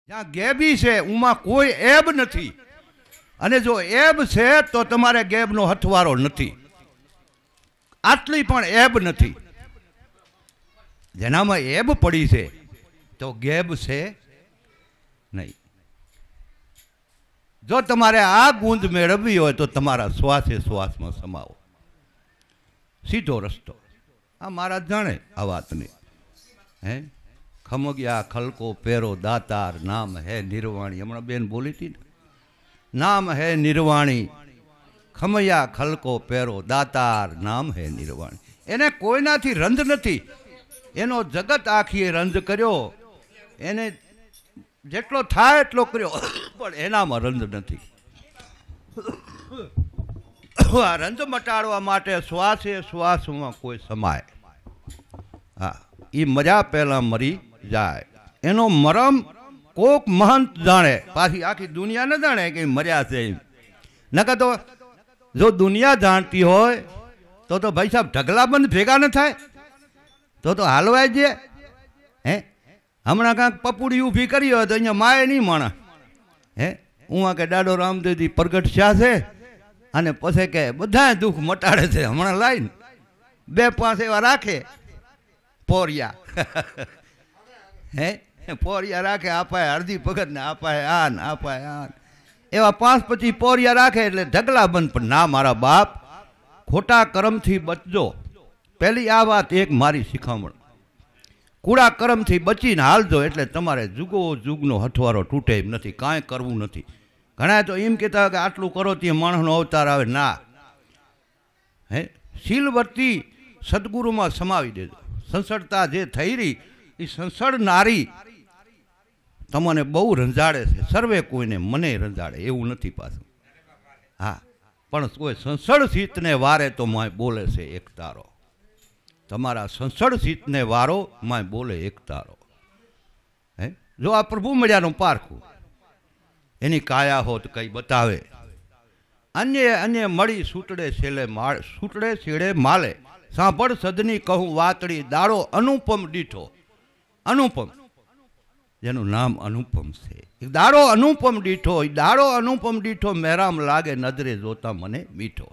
જ્યાં ગેબી છે ઉમાં કોઈ એબ નથી, અને જો એબ છે તો તમારે ગેબનો હથવારો નથી, આટલી પણ એબ નથી. જેનામાં એબ પડી છે તો ગેબ છે નહીં. જો તમારે આ ગુંજ મેળવવી હોય તો તમારા શ્વાસે શ્વાસમાં સમાવો, સીધો રસ્તો. આ મહારાજ જાણે આ વાતને. હે ખમગ્યા ખલકો પેરો દાતાર, નામ હે નિર્વાણી. હમણાં બેન બોલી હતી ને, નામ હે નિર્વાણી, ખમયા ખલકો પેરો દાતાર, નામ હે નિર્વાણી. એને કોઈનાથી રંજ નથી, એનો જગત આખીએ રંજ કર્યો, એને જેટલો થાય એટલો કર્યો, પણ એનામાં રંજ નથી. આ રંજ મટાડવા માટે શ્વાસે શ્વાસમાં કોઈ સમાય. હા, એ મર્યા પહેલાં મરી જાય. એનો મરમ કોક મહંત જાણે, પાછી આખી દુનિયા ન જાણે કે મર્યા છે. નકર તો જો દુનિયા જાણતી હોય તો ભાઈ સાહેબ ઢગલાબંધ ભેગા ન થાય, તો હાલવાય છે. હે હમણાં કાંઈક પપુડી ઊભી કરી હોય તો અહીંયા માએ નહીં માણા. હે હું કે દાડો રામદેવજી પ્રગટ થયા છે અને પછી કે બધા દુઃખ મટાડે છે. હમણાં લાઈને 2-5 એવા રાખે પોરિયા. હે પોરિયા રાખે, આપાય અડધી ભગત ને આપાય આન આપાય આન, એવા 5-25 પોરિયા રાખે એટલે ઢગલા બંધ. પણ ના મારા બાપ, ખોટા કર્મથી બચજો. પહેલી આ વાત એક મારી શિખામણ, કૂડા કર્મથી બચીને હાલજો એટલે તમારે જુગો જુગનો હથવારો તૂટે એમ નથી, કાંઈ કરવું નથી. ઘણા તો એમ કહેતા હોય કે આટલું કરો ત્યાં માણસનો અવતાર આવે. ના, હે શીલવર્તી સદગુરુમાં સમાવી દેજો. સંસળતા જે થઈ રહી એ સંસળનારી તમને બહુ રંજાડે છે. સર્વે કોઈને મને રંજાડે એવું નથી પાછું. હા, પણ કોઈ સંસળ સીતને વારે તો માય બોલે છે એક તારો. તમારા સંસળ સીતને વારો માય બોલે એક તારો. હે જો આ પ્રભુ મળ્યાનું પારખું, એની કાયા હોત કંઈ બતાવે. અન્ય મળી સૂટડે છેલે માળ, સૂટડે છેડે માલે. સાંભળ સદની કહું વાતડી, દાડો અનુપમ દીઠો. અનુપમ, જેનું નામ અનુપમ છે. દાડો અનુપમ દીઠો, દાડો અનુપમ દીઠો, મેરામ લાગે નજરે જોતા મને મીઠો.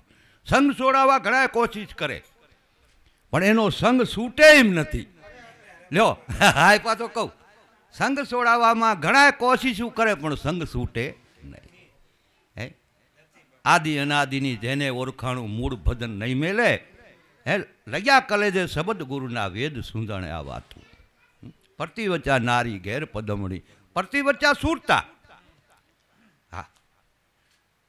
સંગ છોડાવવા ઘણા કોશિશ કરે પણ એનો સંગ છૂટે એમ નથી. લ્યો હા પાછો કહું, સંગ છોડાવવામાં ઘણા કોશિશો કરે પણ સંગ છૂટે નહીં. હે આદિ અનાદિની જેને ઓળખાણું મૂળ ભજન નહીં મેલે. હે લગ્યા કલેજે શબ્દ ગુરુના વેદ સુંદણે આ વાતું. પ્રતિવચ્ચા નારી ઘેર પદમણી, પ્રતિવચ્ચા સુરતા. હા,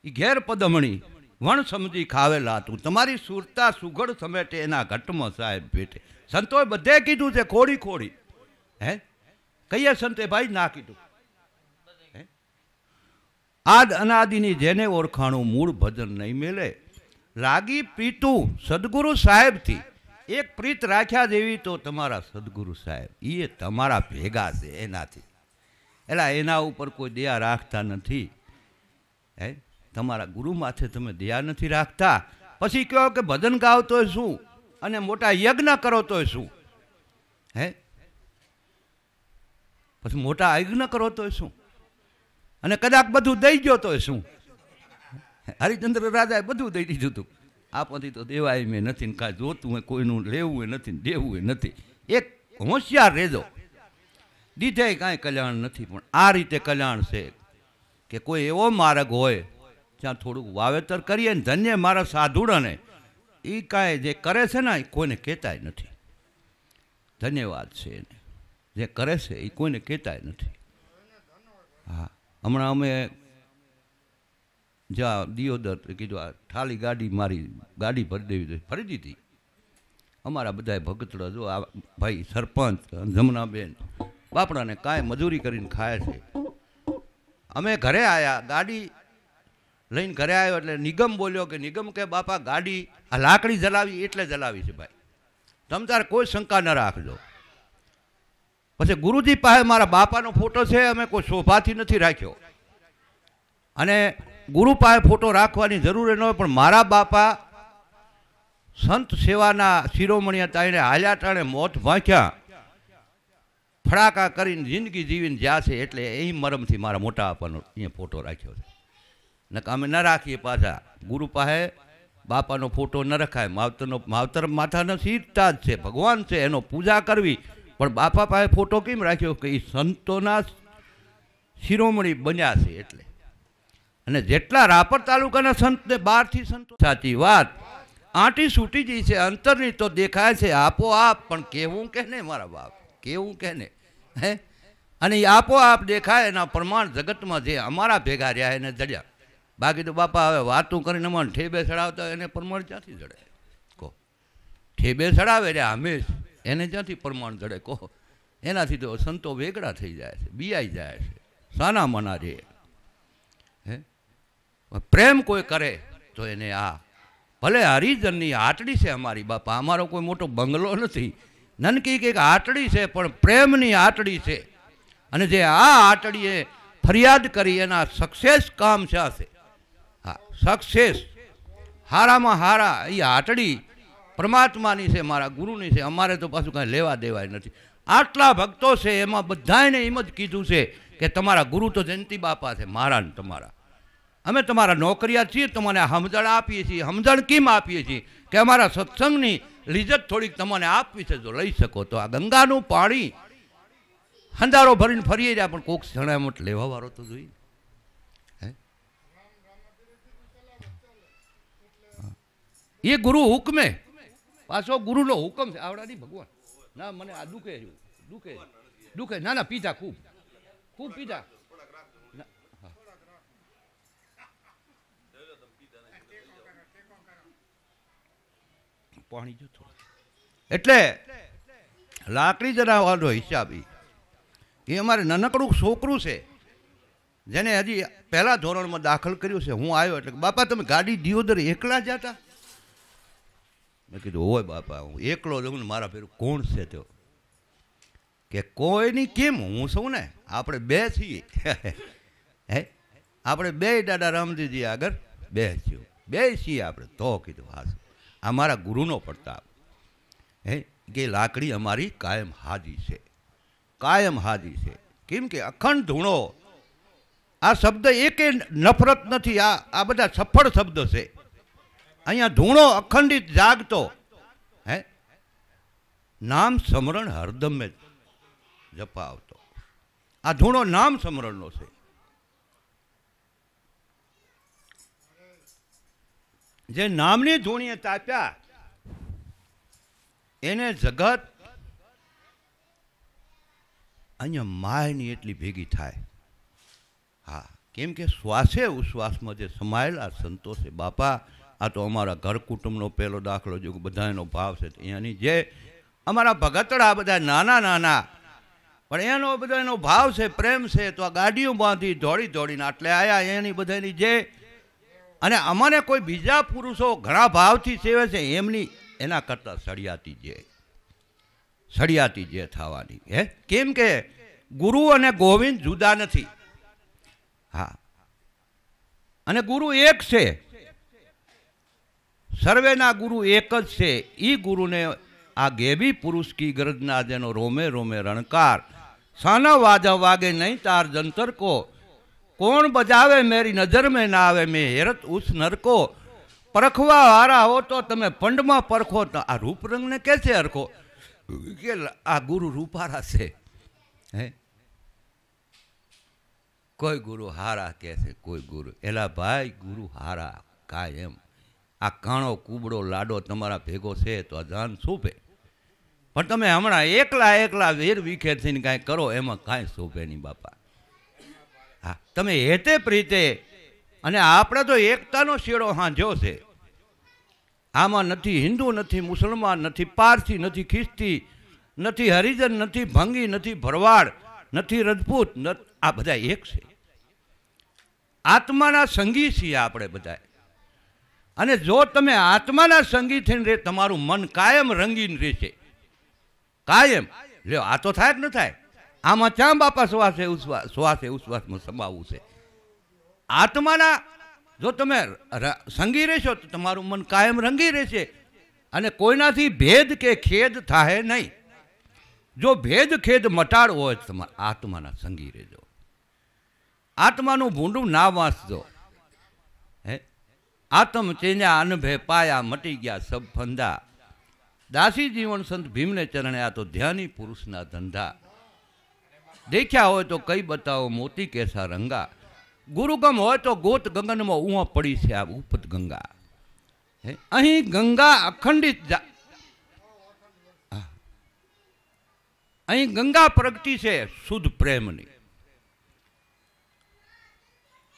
એ ઘેર પદમણી વણ સમજી ખાવેલા તું. તમારી સુરતા સુઘડ સમેટે એના ઘટમાં સાહેબ ભેટે. સંતોએ બધે કીધું છે ખોડી ખોડી. હે કહીએ સંતે ભાઈ ના કીધું. હે આદ અનાદિની જેને ઓળખાણું મૂળ ભજન નહીં મેલે. લાગી પ્રીતું સદગુરુ સાહેબથી, એક પ્રીત રાખ્યા જેવી તો તમારા સદગુરુ સાહેબ, એ તમારા ભેગા છે એનાથી. એટલે એના ઉપર કોઈ દયા રાખતા નથી. હે તમારા ગુરુ માથે તમે દયા નથી રાખતા. પછી કહો કે ભજન ગાવતોય શું અને મોટા યજ્ઞ કરો તોય શું. હે પછી મોટા યજ્ઞ કરો તોય શું, અને કદાચ બધું દઈ ગયો તોય શું. હરિચંદ્ર રાજાએ બધું દઈ દીધું હતું. આપથી તો દેવાય મેં નથી ને કાંઈ જોતું હોય કોઈનું લેવું એ નથી દેવું એ નથી. એક હોશિયાર રહેજો, દીધે કાંઈ કલ્યાણ નથી પણ આ રીતે કલ્યાણ છે કે કોઈ એવો માર્ગ હોય જ્યાં થોડુંક વાવેતર કરીએ ને. ધન્ય મારા સાધુડાને, એ કાંઈ જે કરે છે ને એ કોઈને કહેતાય નથી. ધન્યવાદ છે એને, જે કરે છે એ કોઈને કહેતાય નથી. હા, હમણાં અમે જ્યાં દિયોદર કીધું આ થાળી ગાડી મારી ગાડી ભરી દેવી, ભરી દીધી. અમારા બધા ભગતડા જો આ ભાઈ સરપંચ જમનાબેન બાપડાને કાંઈ મજૂરી કરીને ખાય છે. અમે ઘરે આવ્યા, ગાડી લઈને ઘરે આવ્યો એટલે નિગમ બોલ્યો કે નિગમ કે બાપા ગાડી આ લાકડી જલાવી એટલે જલાવી છે ભાઈ, તમ તારે કોઈ શંકા ન રાખજો. પછી ગુરુજી પાસે મારા બાપાનો ફોટો છે, અમે કોઈ શોભાથી નથી રાખ્યો. અને ગુરુ પાસે ફોટો રાખવાની જરૂર ન હોય, પણ મારા બાપા સંત સેવાના શિરોમણી હતા. એને હાલ્યા ટાણે મોત ભાંખ્યા ફડાકા કરીને જિંદગી જીવીને જ્યાં છે એટલે એ મરમથી મારા મોટા બાપાનો અહીંયા ફોટો રાખ્યો છે. નકા અમે ન રાખીએ પાછા. ગુરુ પાસે બાપાનો ફોટો ન રખાય. માવતર માથાના સીધતા જ છે, ભગવાન છે, એનો પૂજા કરવી. પણ બાપા પાસે ફોટો કેમ રાખ્યો કે એ સંતોના શિરોમણી બન્યા છે એટલે. અને જેટલા રાપર તાલુકાના સંતને 12થી સંતો, સાચી વાત, આંટી છૂટી ગઈ છે અંતરની તો દેખાય છે આપોઆપ. પણ કેવું કે ને મારા બાપ, કેવું કે ને હે. અને એ આપોઆપ દેખાય એના પ્રમાણ જગતમાં જે અમારા ભેગા રહ્યા એને જડ્યા. બાકી તો બાપા હવે વાતું કરીને મને ઠેબે ચડાવતા એને પ્રમાણ ક્યાંથી જડે કહો? ઠેબે ચડાવે રે હંમેશ એને ક્યાંથી પ્રમાણ જડે કહો? એનાથી તો સંતો વેગળા થઈ જાય છે, બિયાઈ જાય છે, સાના મના રે. હે પ્રેમ કોઈ કરે તો એને આ ભલે હરિજનની આટડી છે અમારી બાપા, અમારો કોઈ મોટો બંગલો નથી, નનકી કંઈક આટડી છે પણ પ્રેમની આટડી છે. અને જે આ આટડીએ ફરિયાદ કરી એના સક્સેસ કામ છે. હા, સક્સેસ હારામાં હારા એ આટડી પરમાત્માની છે, મારા ગુરુની છે. અમારે તો પાછું કાંઈ લેવા દેવાય નથી. આટલા ભક્તો છે એમાં બધાને એમ જ કીધું છે કે તમારા ગુરુ તો જયંતિ બાપા છે, મારા ને તમારા. અમે તમારા નોકરિયા છીએ, તમને સમજણ આપીએ છીએ. સમજણ કેમ આપીએ છીએ કે અમારા સત્સંગની લિજ્જત થોડીક તમને આપવી છે. જો લઈ શકો તો આ ગંગાનું પાણી હંધારો ભરીને ફરીએ રહ્યા, પણ કોઈક જણામત લેવાવાળો તો જોઈએ. એ ગુરુ હુકમે, પાછો ગુરુનો હુકમ છે. આવડાની ભગવાન ના મને આ દુખે દુખે દુખે. ના ના પીધા, ખૂબ ખૂબ પીધા. પાણી જો થોડું. એટલે લાકડી જણાવવાનો હિસાબ એ અમારે નાનકડું છોકરું છે જેને હજી પહેલા ધોરણમાં દાખલ કર્યું છે. હું આવ્યો એટલે બાપા તમે ગાડી દિયોદર એકલા જ હતા? મેં કીધું હોય બાપા, હું એકલો જ હું ને મારા પેલું કોણ છે તો કે કોઈની કેમ, હું છું ને, આપણે બે છીએ. હે આપણે બે દાદા રામજીજી આગળ બે છીએ આપણે. તો કીધું હા, આ મારા ગુરુનો પ્રતાપ. હે કે લાકડી અમારી કાયમ હાજી છે, કાયમ હાજી છે. કેમ કે અખંડ ધૂણો, આ શબ્દ એકે નફરત નથી, આ બધા સફળ શબ્દ છે. અહીંયા ધૂણો અખંડિત જાગતો. હે નામ સ્મરણ હરદમે જપાવતો. આ ધૂણો નામ સ્મરણનો છે. જે નામની ધૂણીએ તાપ્યા એને જગત અહીંયા માયની એટલી ભેગી થાય. હા, કેમ કે શ્વાસે ઉશ્વાસમાં જે સમાયેલા સંતો છે બાપા. આ તો અમારા ઘર કુટુંબનો પહેલો દાખલો જો બધાનો ભાવ છે. અહીંયાની જે અમારા ભગતડા બધા નાના નાના, પણ એનો બધાનો ભાવ છે, પ્રેમ છે. તો આ ગાડીઓ બાંધી દોડી દોડીને આટલે આવ્યા એની બધાની જે. અને અમને કોઈ બીજા પુરુષો ઘણા ભાવથી સેવે છે એમની એના કરતાં સળિયાતી જે થવાની. હે કેમ કે ગુરુ અને ગોવિંદ જુદા નથી. હા, અને ગુરુ એક છે, સર્વેના ગુરુ એક જ છે. એ ગુરુને આ ગેબી પુરુષ કી ગરજના જેનો રોમે રોમે રણકાર, સાના વાજા વાગે નહીં તાર જંતર કો, કોણ બજાવે મેરી નજર में ના આવે મેં હેરત ઉસ નરકો. પરખવા વાળા હો તો તમે પંડમાં પરખો. તો આ રૂપરંગને કે છે હરખો કે આ ગુરુ રૂપારા છે. હે કોઈ ગુરુ હારા કહે છે, કોઈ ગુરુ એલા ભાઈ ગુરુ હારા કાયમ. આ કાણો કુબડો લાડો તમારા ભેગો છે તો આ જાન શોભે, પણ તમે હમણાં એકલા વેર વિખેર થઈને કાંઈ કરો એમાં કાંઈ શોભે નહીં બાપા. હા, તમે હેતે પ્રીતે. અને આપણે તો એકતાનો શેડો હાંજ્યો છે. આમાં નથી હિન્દુ, નથી મુસલમાન, નથી પારસી, નથી ખ્રિસ્તી, નથી હરિજન, નથી ભંગી, નથી ભરવાડ, નથી રજપૂત. આ બધા એક છે. આત્માના સંગી છીએ આપણે બધા. અને જો તમે આત્માના સંગી થઈને રે, તમારું મન કાયમ રંગીન રહેશે, કાયમ. લ્યો આ તો થાય જ ન થાય. આમાં ચા બાપા શ્વાસે ઉશ્વાસમાં સમાવવું છે. આત્માના જો તમે સંગી રહેશો તો તમારું મન કાયમ રંગી રહેશે અને કોઈનાથી ભેદ કે ખેદ થાય નહીં. જો ભેદ ખેદ મટાડવો હોય તો તમારા આત્માના સંગી રહેજો. આત્માનું ભૂંડું ના વાંચજો. હે આત્મ ચેન્યા અનભે પાયા મટી ગયા સબ ફંદા. દાસી જીવન સંત ભીમને ચરણે આ તો ધ્યાની પુરુષના ધંધા. દેખ્યા હોય તો કઈ બતાવો મોતી કેસા રંગા. ગુરુગમ હોય તો ગોત ગગનમાં ઉવા પડી છે આ ઉપત ગંગા. અહીં ગંગા અખંડિત અહીં ગંગા પ્રગટી છે શુદ્ધ પ્રેમની.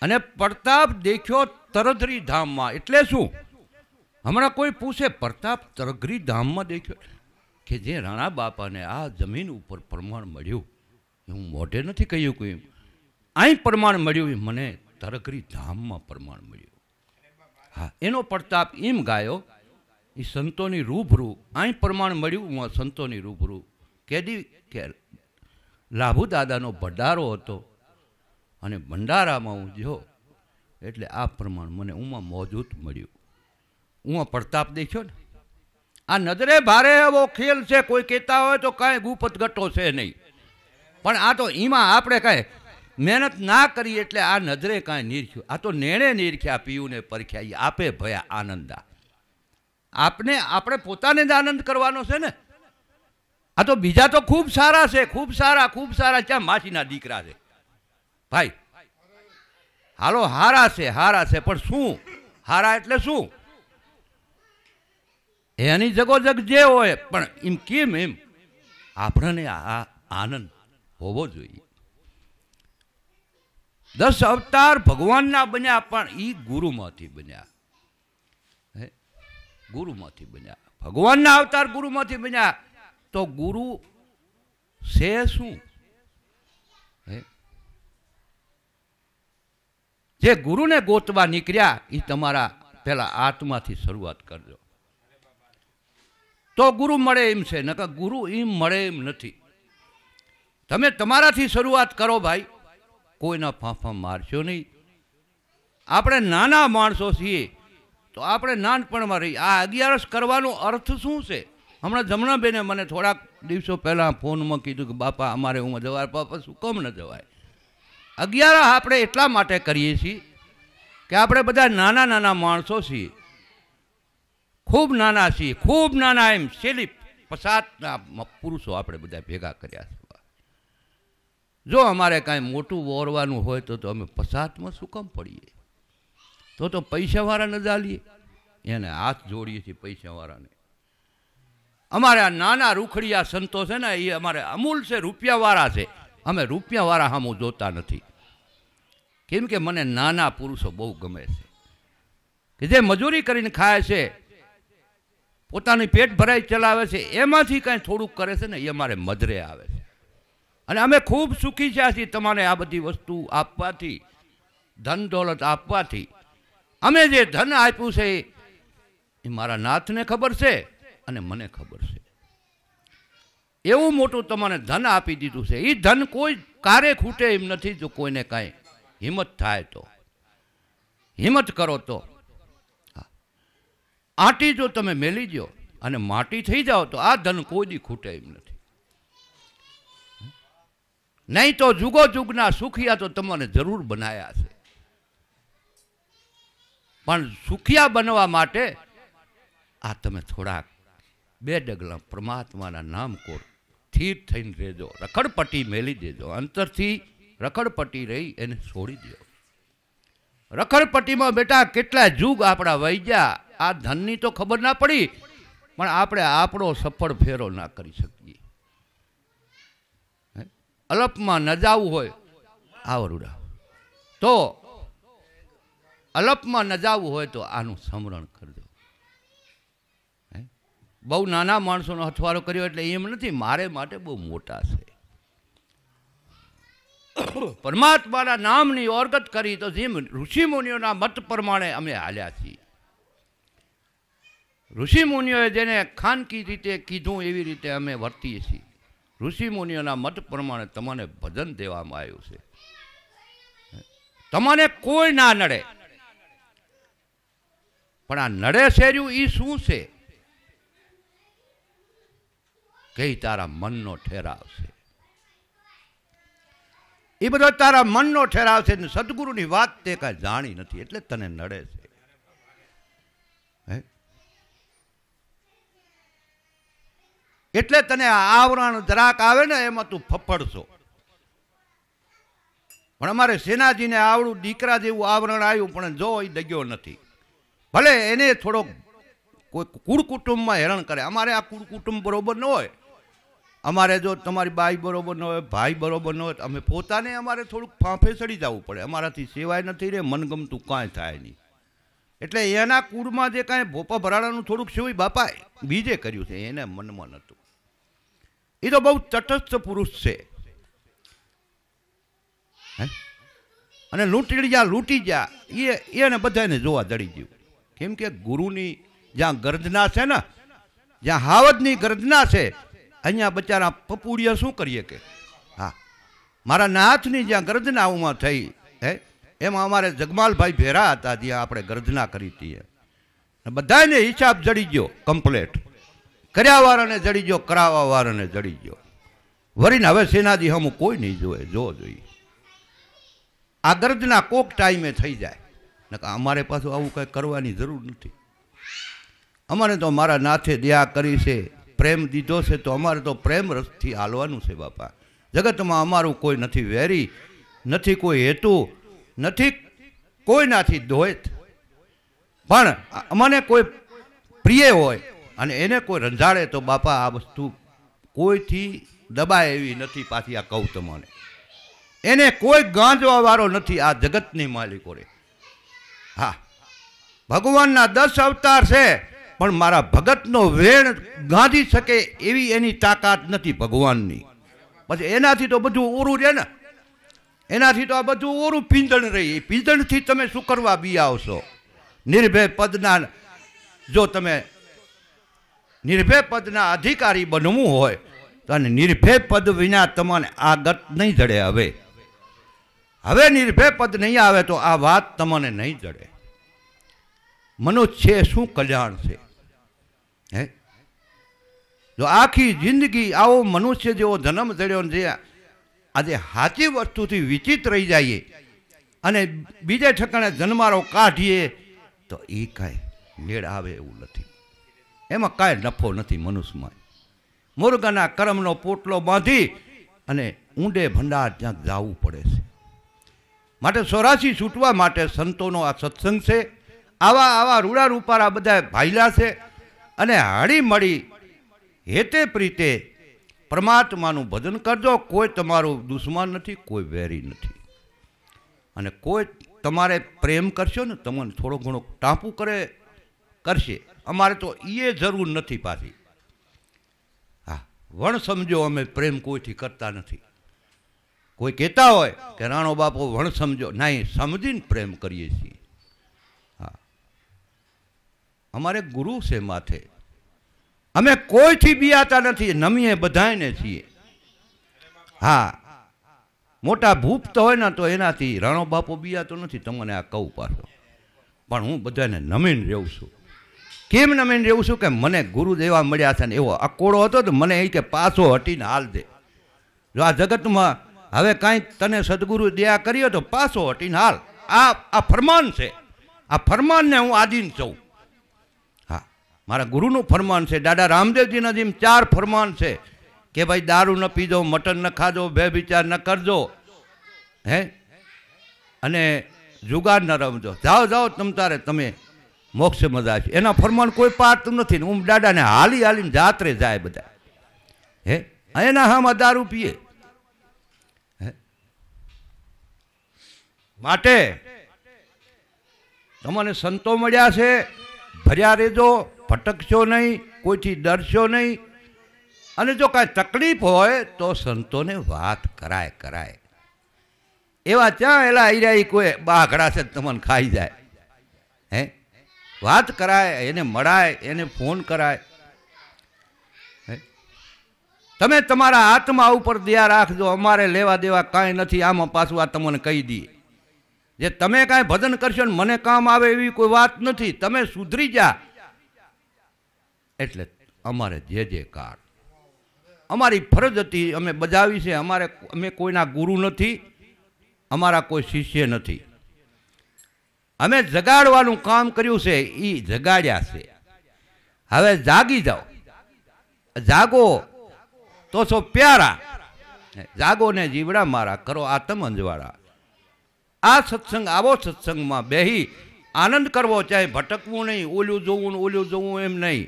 અને પ્રતાપ દેખ્યો તરધરી ધામમાં. એટલે શું? હમણાં કોઈ પૂછે પ્રતાપ તરઘરી ધામમાં દેખ્યો કે જે રાણા બાપાને આ જમીન ઉપર પ્રમાણ મળ્યું, હું મોઢે નથી કહ્યું કોઈ, અહીં પ્રમાણ મળ્યું, મને તરઘરી ધામમાં પ્રમાણ મળ્યું. હા, એનો પ્રતાપ એમ ગાયો. એ સંતોની રૂબરૂ અહીં પ્રમાણ મળ્યું, હું સંતોની રૂબરૂ કેદી કે લાભુ દાદાનો ભંડારો હતો અને ભંડારામાં હું જો એટલે આ પ્રમાણ મને ઉમાં મોજૂદ મળ્યું. ઉમાં પ્રતાપ દેખ્યો ને. આ નજરે ભારે એવો ખેલ છે. કોઈ કહેતા હોય તો કાંઈ ગુપત ગટ્ટો છે નહીં, પણ આ તો એમાં આપણે કાંઈ મહેનત ના કરી એટલે આ નજરે કાંઈ નીરખ્યું. આ તો નેણે નીરખ્યા પીયુંને પરખ્યા. એ આપે ભયા આનંદા. આપણે પોતાને જ આનંદ કરવાનો છે ને. આ તો બીજા તો ખૂબ સારા છે, ખૂબ સારા ક્યાં માસીના દીકરા છે ભાઈ. હાલો હારા છે, પણ શું હારા એટલે શું? એની જગોજગ જે હોય, પણ એમ કેમ એમ આપણને આ આનંદ હોવો જોઈએ. 10 અવતાર ભગવાનના બન્યા, પણ એ ગુરુમાંથી બન્યા. ગુરુમાંથી બન્યા. ભગવાનના અવતાર ગુરુમાંથી બન્યા. તો ગુરુ છે શું? જે ગુરુને ગોતવા નીકળ્યા એ તમારા પેલા આત્માથી શરૂઆત કરજો તો ગુરુ મળે એમ છે. નકર ગુરુ એમ મળે એમ નથી. તમે તમારાથી શરૂઆત કરો ભાઈ. કોઈના ફાંફા મારશો નહીં. આપણે નાના માણસો છીએ તો આપણે નાનપણમાં રહી. આ 11 કરવાનો અર્થ શું છે? હમણાં જમણાબેને મને થોડાક દિવસો પહેલાં ફોનમાં કીધું કે બાપા અમારે હું જવાય. બાપા શું કેમ ન જવાય? 11 આપણે એટલા માટે કરીએ છીએ કે આપણે બધા નાના માણસો છીએ. ખૂબ નાના છીએ, ખૂબ નાના. એમ શેલી 50ના પુરુષો આપણે બધા ભેગા કર્યા છે. જો અમારે કાંઈ મોટું વોરવાનું હોય તો અમે 50માં શું કામ પડીએ? તો પૈસાવાળા ન ચાલીએ, એને હાથ જોડીએ છીએ પૈસાવાળાને. અમારે આ નાના રૂખડિયા સંતો છે ને, એ અમારે અમૂલ છે, રૂપિયાવાળા છે. અમે રૂપિયાવાળા સામું જોતા નથી. કેમ કે મને નાના પુરુષો બહુ ગમે છે, કે જે મજૂરી કરીને ખાય છે, પોતાની પેટ ભરાઈ ચલાવે છે, એમાંથી કાંઈ થોડુંક કરે છે ને, એ અમારે મધરે આવે છે. અને અમે ખૂબ સુખી છીએ તમારે આ બધી વસ્તુ આપવાથી, ધન દોલત આપવાથી. અમે જે ધન આપ્યું છે એ મારા નાથને ખબર છે અને મને ખબર છે. એવું મોટું તમને ધન આપી દીધું છે. એ ધન કોઈ કારે ખૂટે એમ નથી. જો કોઈને કાંઈ હિંમત થાય તો હિંમત કરો તો. આંટી જો તમે મેલી દો અને માટી થઈ જાઓ તો આ ધન કોઈ દી ખૂટે એમ નથી. નહીં તો જુગો જુગના સુખિયા તો તમને જરૂર બનાયા છે. પણ સુખિયા બનવા માટે આ તમે થોડાક 2 ડગલા પરમાત્માના નામ કોર સ્થિર થઈને રહેજો. રખડપટ્ટી મેલી દેજો. અંતરથી રખડપટ્ટી રહી એને છોડી દો. રખડપટ્ટીમાં બેટા કેટલા જુગ આપણા વહી ગયા. આ ધનની તો ખબર ના પડી, પણ આપણે આપણો સફળ ફેરો ના કરી શકીએ. અલપમાં ન જાવું હોય આવરુડા તો અલપમાં ન જાવું હોય તો આનું સ્મરણ કરજો. બહુ નાના માણસોનો હથવારો કર્યો એટલે એમ નથી, મારે માટે બહુ મોટા છે. પરમાત્માના નામની ઓરગત કરી તો જેમ ઋષિમુનિઓના મત પ્રમાણે અમે હાલ્યા છીએ. ઋષિમુનિઓએ જેને ખાનકી રીતે કીધું એવી રીતે અમે વર્તીએ છીએ. ઋષિમુનિઓના મત પ્રમાણે તમને ભજન દેવામાં આવ્યું છે. તમને કોઈ ના નડે, પણ આ નડે શેર્યું એ શું છે કે એ તારા મનનો ઠેરાવ છે. એ બધો તારા મનનો ઠેરાવ છે. સદગુરુની વાત તે કાંઈ જાણી નથી એટલે તને નડે છે. એટલે તને આવરણ જરાક આવે ને એમાં તું ફફડશો. પણ અમારે સેનાજીને આવડું દીકરા જેવું આવરણ આવ્યું પણ જો એ દગ્યો નથી. ભલે એને થોડોક કોઈ કુળ કુટુંબમાં હેરાન કરે. અમારે આ કુળ કુટુંબ બરોબર ન હોય. અમારે જો તમારી બાઈ બરોબર ન હોય, ભાઈ બરોબર ન હોય, અમે પોતાને અમારે થોડુંક ફાંફે ચડી જવું પડે. અમારાથી સેવાય નથી રે, મનગમતું કાંઈ થાય નહીં. એટલે એના કુળમાં જે કાંઈ ભોપા ભરાડાનું થોડુંક સેવાય બાપાએ બીજે કર્યું છે, એને મનમાં નહોતું. એ તો બહુ તટસ્થ પુરુષ છે. અને લૂંટી જા એને બધાને જોવા જડી ગયું. કેમ કે ગુરુની જ્યાં ગર્જના છે ને, જ્યાં હાવજની ગર્જના છે, અહીંયા બચારા પપુડિયા શું કરીએ કે. હા, મારા નાથની જ્યાં ગર્જનાઓમાં થઈ એમાં અમારે જગમાલભાઈ ભેરા હતા, જ્યાં આપણે ગર્જના કરી હતી. બધાને હિસાબ જડી ગયો કમ્પ્લેટ. કર્યા વાળાને જડી ગયો, કરાવવા વાળાને જડી ગયો. વરીને હવે સેનાજી હમ કોઈ નહીં જોવે. જો જોઈએ આ ગર્જના કોક ટાઈમે થઈ જાય. અમારે પાછું આવું કંઈ કરવાની જરૂર નથી. અમારે તો મારા નાથે દયા કરી છે, પ્રેમ દીધો છે, તો અમારે તો પ્રેમ રસથી હાલવાનું છે બાપા. જગતમાં અમારું કોઈ નથી વેરી, નથી કોઈ હેતુ, નથી કોઈનાથી દ્વૈત. પણ અમને કોઈ પ્રિય હોય અને એને કોઈ રંજાડે તો બાપા આ વસ્તુ કોઈથી દબાય એવી નથી. પાછી આ કહું તમને, એને કોઈ ગાંજવા વાળો નથી આ જગતની માલિકોરે. હા, ભગવાનના 10 અવતાર છે પણ મારા ભગતનો વેણ ગાંધી શકે એવી એની તાકાત નથી ભગવાનની. પછી એનાથી તો બધું ઓરું રહે ને, એનાથી તો આ બધું ઓરું પીંજણ રહી. પીંજણથી તમે શું કરવા બી આવશો? નિર્ભય પદના, જો તમે નિર્ભય પદના અધિકારી બનવું હોય તો અને નિર્ભય પદ વિના તમને આ ગત નહીં જડે. હવે નિર્ભય પદ નહીં આવે તો આ વાત તમને નહીં જડે. મનુષ્ય શું કલ્યાણ છે? જો આખી જિંદગી આવો મનુષ્ય જેવો જન્મ જડ્યો છે, આજે સાચી વસ્તુથી વિચિત રહી જઈએ અને બીજે ઠેકાણે જન્મારો કાઢીએ તો એ કાંઈ મેળ આવે એવું નથી. એમાં કાંઈ નફો નથી મનુષ્યમાં. મુર્ગાના કર્મનો પોટલો બાંધી અને ઊંડે ભંડાર ત્યાં જવું પડે છે. માટે 84 છૂટવા માટે સંતોનો આ સત્સંગ છે. આવા રૂડા રૂપારા બધા ભાઈલા છે અને હળી મળી હેતે પ્રીતે પરમાત્માનું ભજન કરજો. કોઈ તમારું દુશ્મન નથી, કોઈ વેરી નથી. અને કોઈ તમારે પ્રેમ કરશો ને તમને થોડો ઘણો ટાંપું કરશે. અમારે તો એ જરૂર નથી પાછી. હા, વણ સમજો, અમે પ્રેમ કોઈથી કરતા નથી. કોઈ કહેતા હોય કે રાણો બાપો વણ સમજો, નહીં, સમજીને પ્રેમ કરીએ છીએ. હા, અમારે ગુરુ છે માથે. અમે કોઈથી બિયાતા નથી, નમીએ બધાને છીએ. હા, મોટા ભૂપ તો હોય ને તો એનાથી રાણો બાપો બિયાતો નથી, તમને આ કહું પાછો. પણ હું બધાને નમીને રહું છું. કેમ નમીને રહું છું? કે મને ગુરુ દેવા મળ્યા છે ને એવો અકોળો હતો તો મને એ કે પાછો હટીને હાલ દે. જો આ જગતમાં હવે કાંઈ તને સદગુરુ દયા કર્યો તો પાછો હટીને હાલ. આ ફરમાન છે. આ ફરમાનને હું આધીન છું. હા, મારા ગુરુનું ફરમાન છે. દાદા રામદેવજીના જેમ 4 ફરમાન છે કે ભાઈ દારૂ ન પીજો, મટન ન ખાજો, વ્યભિચાર ન કરજો, અને જુગાર ન રમજો. જાઓ તમ તારે તમે મોક્ષ મજા છે. એના ફરમાન કોઈ પાડતું નથી. હું દાદાને હાલીને જાત્રે જાય બધા. એના હામાં દારૂ પીએ. માટે તમને સંતો મળ્યા છે, ભર્યા રહેજો, ભટકશો નહીં, કોઈથી ડરશો નહીં. અને જો કાંઈ તકલીફ હોય તો સંતોને વાત કરાય. એવા ત્યાં એલા ઈરાઈ કોઈ બાઘડા છે તમને ખાઈ જાય. વાત કરાય, એને મળાય, એને ફોન કરાય. તમે તમારા આત્મા ઉપર દયા રાખજો. અમારે લેવા દેવા કાંઈ નથી. આમાં પાછું આ તમને કહી દઈએ, જે તમે કાંઈ ભજન કરશો ને મને કામ આવે એવી કોઈ વાત નથી. તમે સુધરી જા એટલે અમારે જે કાળ. અમારી ફરજ હતી, અમે બજાવી છે. અમે કોઈના ગુરુ નથી, અમારા કોઈ શિષ્ય નથી. અમે જગાડવાનું કામ કર્યું છે, એ જગાડ્યા છે. હવે જાગી જાઓ, જાગો તો છો પ્યારા, જાગો ને જીવડા મારા, કરો આતમ અંજવાળા. આ સત્સંગ, આવો સત્સંગમાં બેહી આનંદ કરવો, ચાહે ભટકવું નહીં, ઓલું જોવું ને ઓલું જોવું એમ નહીં.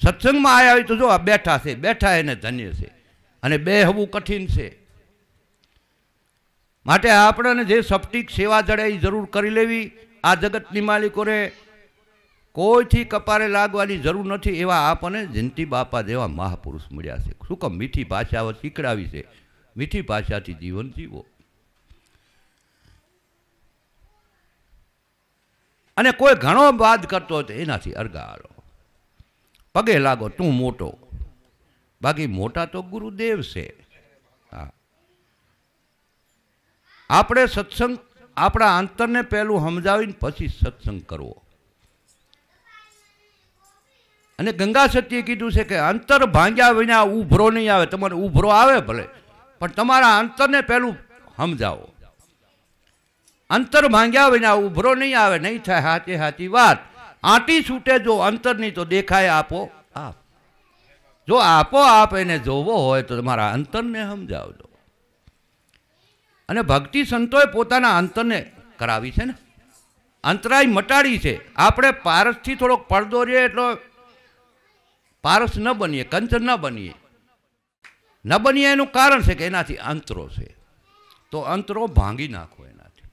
સત્સંગમાં આવ્યા હોય તો જો આ બેઠા છે, બેઠા એને ધન્ય છે, અને બે હવું કઠિન છે. માટે આપણને જે સપટિક સેવા જડે એ જરૂર કરી લેવી. આ જગતની માલિકોને કોઈથી કપારે લાગવાની જરૂર નથી. એવા આપણને જયંતિ બાપા જેવા મહાપુરુષ મળ્યા છે. શું કામ? મીઠી ભાષા શીખડાવી છે. મીઠી ભાષાથી જીવન જીવો. અને કોઈ ઘણો વાદ કરતો હોય તો એનાથી અરગાળો, પગે લાગો, તું મોટો. બાકી મોટા તો ગુરુદેવ છે. હા, આપણે સત્સંગ આપણા અંતરને પહેલું સમજાવીને પછી સત્સંગ કરવો. અને ગંગા સતીએ કીધું છે કે અંતર ભાંગ્યા વિના ઉભરો નહીં આવે. તમારે ઉભરો આવે ભલે, પણ તમારા અંતરને પહેલું સમજાવો. અંતર ભાંગ્યા વિના ઉભરો નહીં આવે, નહીં થાય હાચે હાચી વાત. આંટી છૂટે જો અંતરની તો દેખાય આપો આપ. જો આપો આપ એને જોવો હોય તો તમારા અંતરને સમજાવજો. અને ભક્તિ સંતોએ પોતાના અંતરને કરાવી છે ને, અંતરાય મટાડી છે. આપણે પારસથી થોડોક પડદો રહીએ એટલો પારસ ન બનીએ, કંચન ન બનીએ. ન બનીએ એનું કારણ છે કે એનાથી અંતરો છે, તો અંતરો ભાંગી નાખો એનાથી.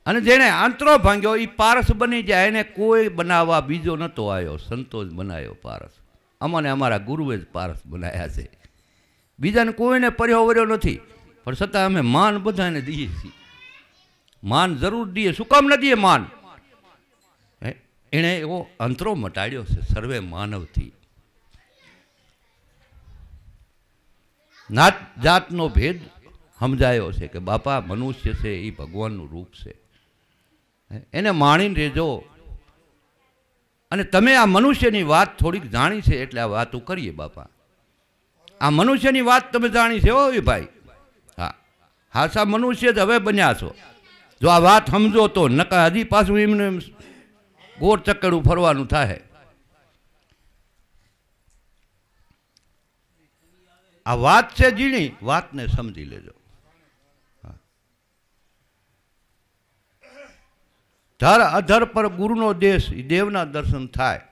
અને જેને અંતરો ભાંગ્યો એ પારસ બની જાય. એને કોઈ બનાવવા બીજો નહોતો આવ્યો, સંતો જ બનાવ્યો પારસ. અમને અમારા ગુરુએ જ પારસ બનાવ્યા છે, બીજાને કોઈને પર્યો વર્યો નથી. પણ છતાં અમે માન બધાને દઈએ છીએ. માન જરૂર દઈએ. શું કામ ન દઈએ માન? એણે એવો અંતરો મટાડ્યો છે સર્વે માનવથી. નાત જાતનો ભેદ સમજાયો છે કે બાપા મનુષ્ય છે એ ભગવાનનું રૂપ છે, એને માણીને રહેજો. અને તમે આ મનુષ્યની વાત થોડીક જાણી છે એટલે આ વાતો કરીએ બાપા. આ મનુષ્યની વાત તમે જાણી છે હો એ ભાઈ. હા, હાસા મનુષ્ય જ હવે બન્યા છો. જો આ વાત સમજો તો, નકા હજી પાછું એમને ગોળ ચક્કડું ફરવાનું થાય. આ વાત છે ઝીણી, વાતને સમજી લેજો. ધર અધર પર ગુરુનો દેશ, એ દેવના દર્શન થાય.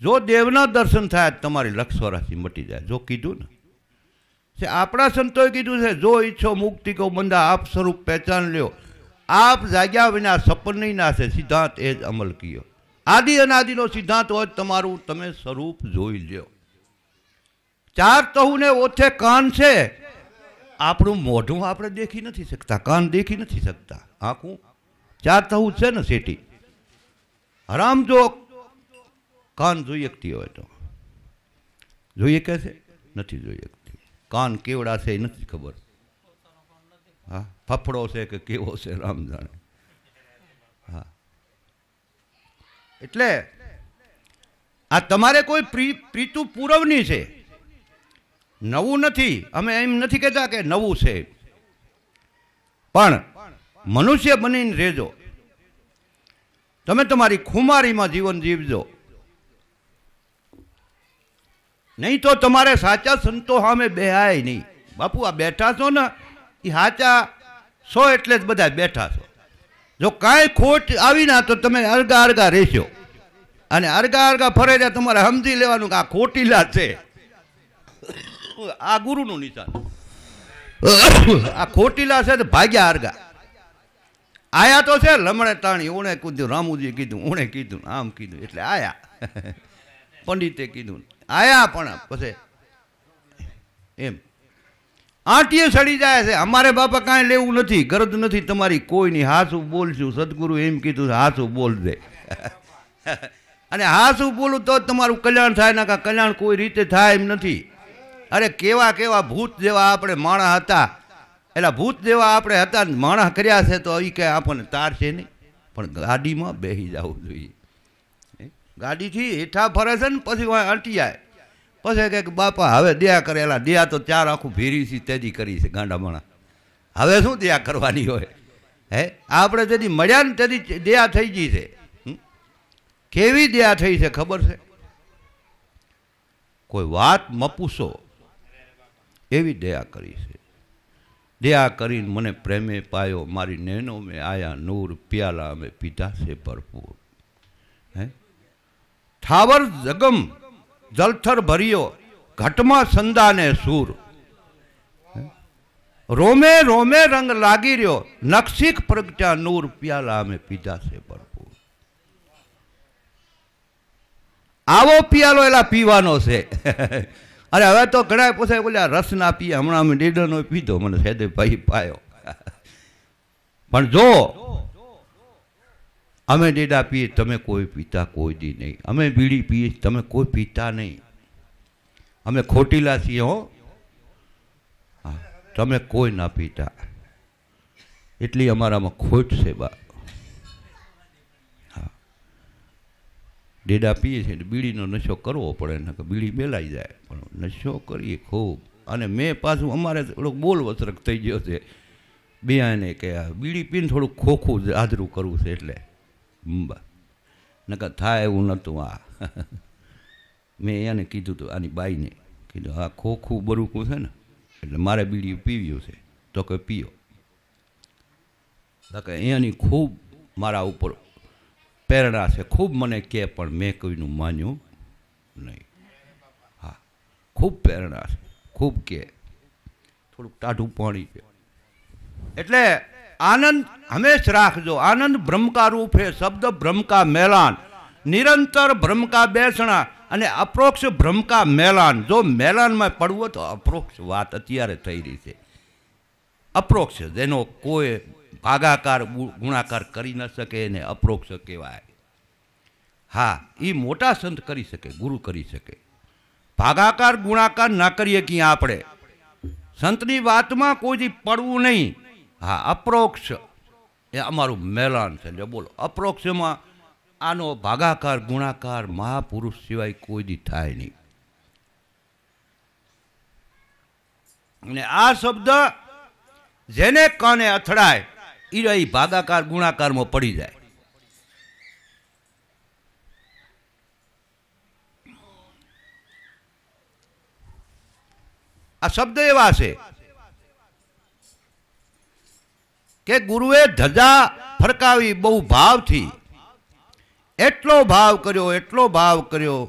જો દેવના દર્શન થાય તમારી લક્ષવરાશી મટી જાય. જો કીધું ને છે આપણા સંતોએ કીધું છે, જો ઈચ્છો મુક્તિ કો બંદા આપ સ્વરૂપ પહેચાન લ્યો, આપ જાગ્યા વિના સપન નહીં નાશે, સિદ્ધાંત એ જ અમલ કયો. આદિ અનાદિનો સિદ્ધાંત હોય તમારું, તમે સ્વરૂપ જોઈ લ્યો. ચાર તહુને ઓછે કાન છે. આપણું મોઢું આપણે દેખી નથી શકતા, કાન દેખી નથી શકતા, આંખું ચાર તહુ છે ને સેટી. હરામ જો કાન જોઈ શકતી હોય તો જોઈએ કે છે, નથી જોઈ શકતી. કાન કેવડા છે એ નથી ખબર. હા, ફફડો છે કે કેવો છે રામ જાણે. હા, એટલે આ તમારે કોઈ પ્રીતુ પૂરવની છે, નવું નથી. અમે એમ નથી કહેતા કે નવું છે, પણ મનુષ્ય બનીને રહેજો. તમે તમારી ખુમારીમાં જીવન જીવજો. નહીં તો તમારે સાચા સંતો સામે બેહાય નહીં. બાપુ આ બેઠા છો ને એ સાચા છો એટલે જ બધા બેઠા છો. જો કાંઈ ખોટ આવી ના તો તમે અરગા અરગા રહેશો. અને અરગા અરગા ફરે ત્યાં તમારે સમજી લેવાનું કે આ ખોટીલા છે. આ ગુરુનું નિશાન. આ ખોટીલા છે તો ભાગ્યા અરગા. આયા તો છે લમણે તાણી, ઓણે કીધું, રામુજીએ કીધું, ઓણે કીધું, આમ કીધું એટલે આયા. પંડિતે કીધું આયા, પણ પછી એમ આંટીએ સડી જાય છે. અમારે બાપા કાંઈ લેવું નથી, ગરજ નથી તમારી કોઈની. હાસું બોલશું, સદગુરુ એમ કીધું હાસું બોલજે. અને હાસું બોલું તો તમારું કલ્યાણ થાય, ના કલ્યાણ કોઈ રીતે થાય એમ નથી. અરે કેવા કેવા ભૂત જેવા આપણે માણસ હતા, એટલે ભૂત જેવા આપણે હતા, માણસ કર્યા છે તો એ કંઈ આપણને તાર છે નહીં. પણ ગાડીમાં બેસી જવું જોઈએ. ગાડીથી હેઠા ફરે છે ને પછી આંટી જાય, પછી કે બાપા હવે દયા કરેલા દયા તો ચાર આખું ભીરી છે તેજી કરી છે ગાંડામણા, હવે શું દયા કરવાની હોય? હે આપણે તેથી મળ્યા ને તેથી દયા થઈ ગઈ છે. કેવી દયા થઈ છે ખબર છે? કોઈ વાત ન પૂછો એવી દયા કરી છે. દયા કરીને મને પ્રેમે પાયો, મારી નૈનો મેં આયા નૂર, પ્યાલા અમે પીધા છે ભરપૂર. હે ઠાવર જગમ જલથર ભર્યો, ઘટમાં સંદાને સૂર. રોમે રોમે રંગ લાગી રહ્યો, નક્ષિક પ્રગટ્યા નૂર, પ્યાલા અમે પીધા છે ભરપૂર. આવો પિયાલો એલા પીવાનો છે. અરે હવે તો ઘણા પૂછાય બોલ્યા રસ ના પીએ, હમણાં અમે ડેડરનો પીધો, મને સેદે ભાઈ પાયો. પણ જો અમે ડેડા પીએ તમે કોઈ પીતા કોઈ દી નહીં, અમે બીડી પીએ તમે કોઈ પીતા નહીં, અમે ખોટીલા છીએ હો, તમે કોઈ ના પીતા. એટલી અમારામાં ખોટ છે બા. હા ડેડા પીએ છીએ બીડીનો નશો કરવો પડે ને, બીડી મેલાઈ જાય, પણ નશો કરીએ ખૂબ. અને મેં પાછું અમારે થોડુંક બોલ વસરક થઈ ગયો છે બે આને કે બીડી પીને થોડુંક ખોખું આદરું કરવું છે એટલે નકર થાય એવું નહોતું. આ મેં એને કીધું હતું આની બાઈને કીધું આ ખોખું બરુકું છે ને એટલે મારે બીડી પીવ્યું છે તો કે પીઓ. તો કે એની ખૂબ મારા ઉપર પ્રેરણા છે, ખૂબ મને કહે પણ મેં કોઈનું માન્યું નહીં. હા ખૂબ પ્રેરણા છે, ખૂબ કહે, થોડુંક ટાઢું પાણી પીએ. એટલે આનંદ હંમેશ રાખજો. આનંદ બ્રહ્મ કા રૂપ હે, શબ્દ બ્રહ્મ કા મેલાન, નિરંતર બ્રહ્મ કા બેસણા અને અપ્રોક્ષ બ્રહ્મ કા મેલાન. જો મેલાનમાં પડવો તો અપ્રોક્ષ વાત અત્યારે થઈ રહી છે. અપ્રોક્ષ જેનો કોઈ ભાગાકાર ગુણાકાર કરી ન શકે એને અપ્રોક્ષ કહેવાય. હા એ મોટા સંત કરી શકે, ગુરુ કરી શકે. ભાગાકાર ગુણાકાર ના કરીએ કે આપણે સંતની વાતમાં કોઈથી પડવું નહીં. હા અપ્રોક્ષ એ અમારું મેલાન છે. બોલો અપ્રોક્ષમાં આનો ભાગાકાર ગુણાકાર મહાપુરુષ સિવાય કોઈ દી થાય નહીં. અને આ શબ્દ જેને કાને અથડાય એ ભાગાકાર ગુણાકારમાં પડી જાય. આ શબ્દ એવા છે કે ગુરુએ ધજા ફરકાવી બહુ ભાવથી, એટલો ભાવ કર્યો, એટલો ભાવ કર્યો,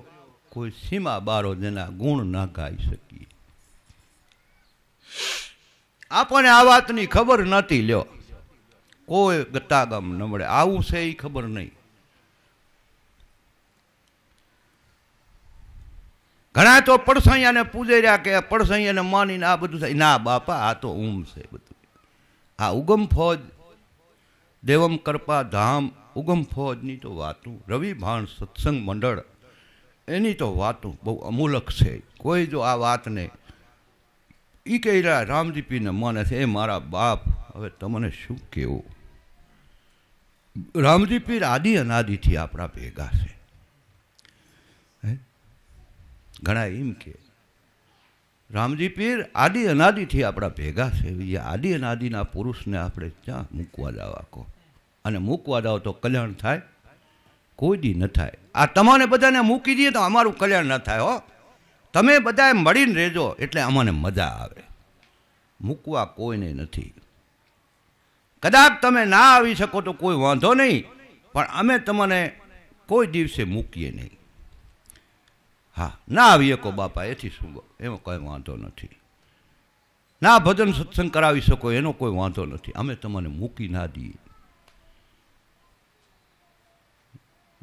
કોઈ સીમા બારો જેના ગુણ ના ગાઈ શકીએ. આપણને આ વાતની ખબર નથી. લ્યો કોઈ ગતાગમ ન મળે, આવું છે એ ખબર નહીં. ઘણા તો પડસૈયાને પૂજે રહ્યા કે પડસૈયાને માનીને આ બધું થાય. ના બાપા આ તો ઊમ છે બધું. આ ઉગમ ફોજ દેવમ કરપા ધામ ઉગમ ફોજની તો વાતું, રવિ ભાણ સત્સંગ મંડળ એની તો વાતું બહુ અમૂલક છે. કોઈ જો આ વાતને એ કહી રહ્યા રામદીપીને માને છે, એ મારા બાપ હવે તમને શું કહેવું. રામદીપીર આદિ અનાદિથી આપણા ભેગા છે. ઘણા એમ કે રામજી પીર આદિ અનાદિથી આપણા ભેગા છે. એ આદિ અનાદિના પુરુષને આપણે ક્યાં મૂકવા જાવા કહો? અને મૂકવા જાઓ તો કલ્યાણ થાય? કોઈ દી ન થાય. આ તમારે બધાને મૂકી દઈએ તો અમારું કલ્યાણ ન થાય હો. તમે બધાએ મળીને રહેજો એટલે અમને મજા આવે. મૂકવા કોઈને નથી. કદાચ તમે ના આવી શકો તો કોઈ વાંધો નહીં, પણ અમે તમને કોઈ દિવસે મૂકીએ નહીં. હા ના આવી શકો બાપા એથી શું, એમાં કોઈ વાંધો નથી. ના ભજન સત્સંગ કરાવી શકો એનો કોઈ વાંધો નથી. અમે તમને મૂકી ના દઈએ.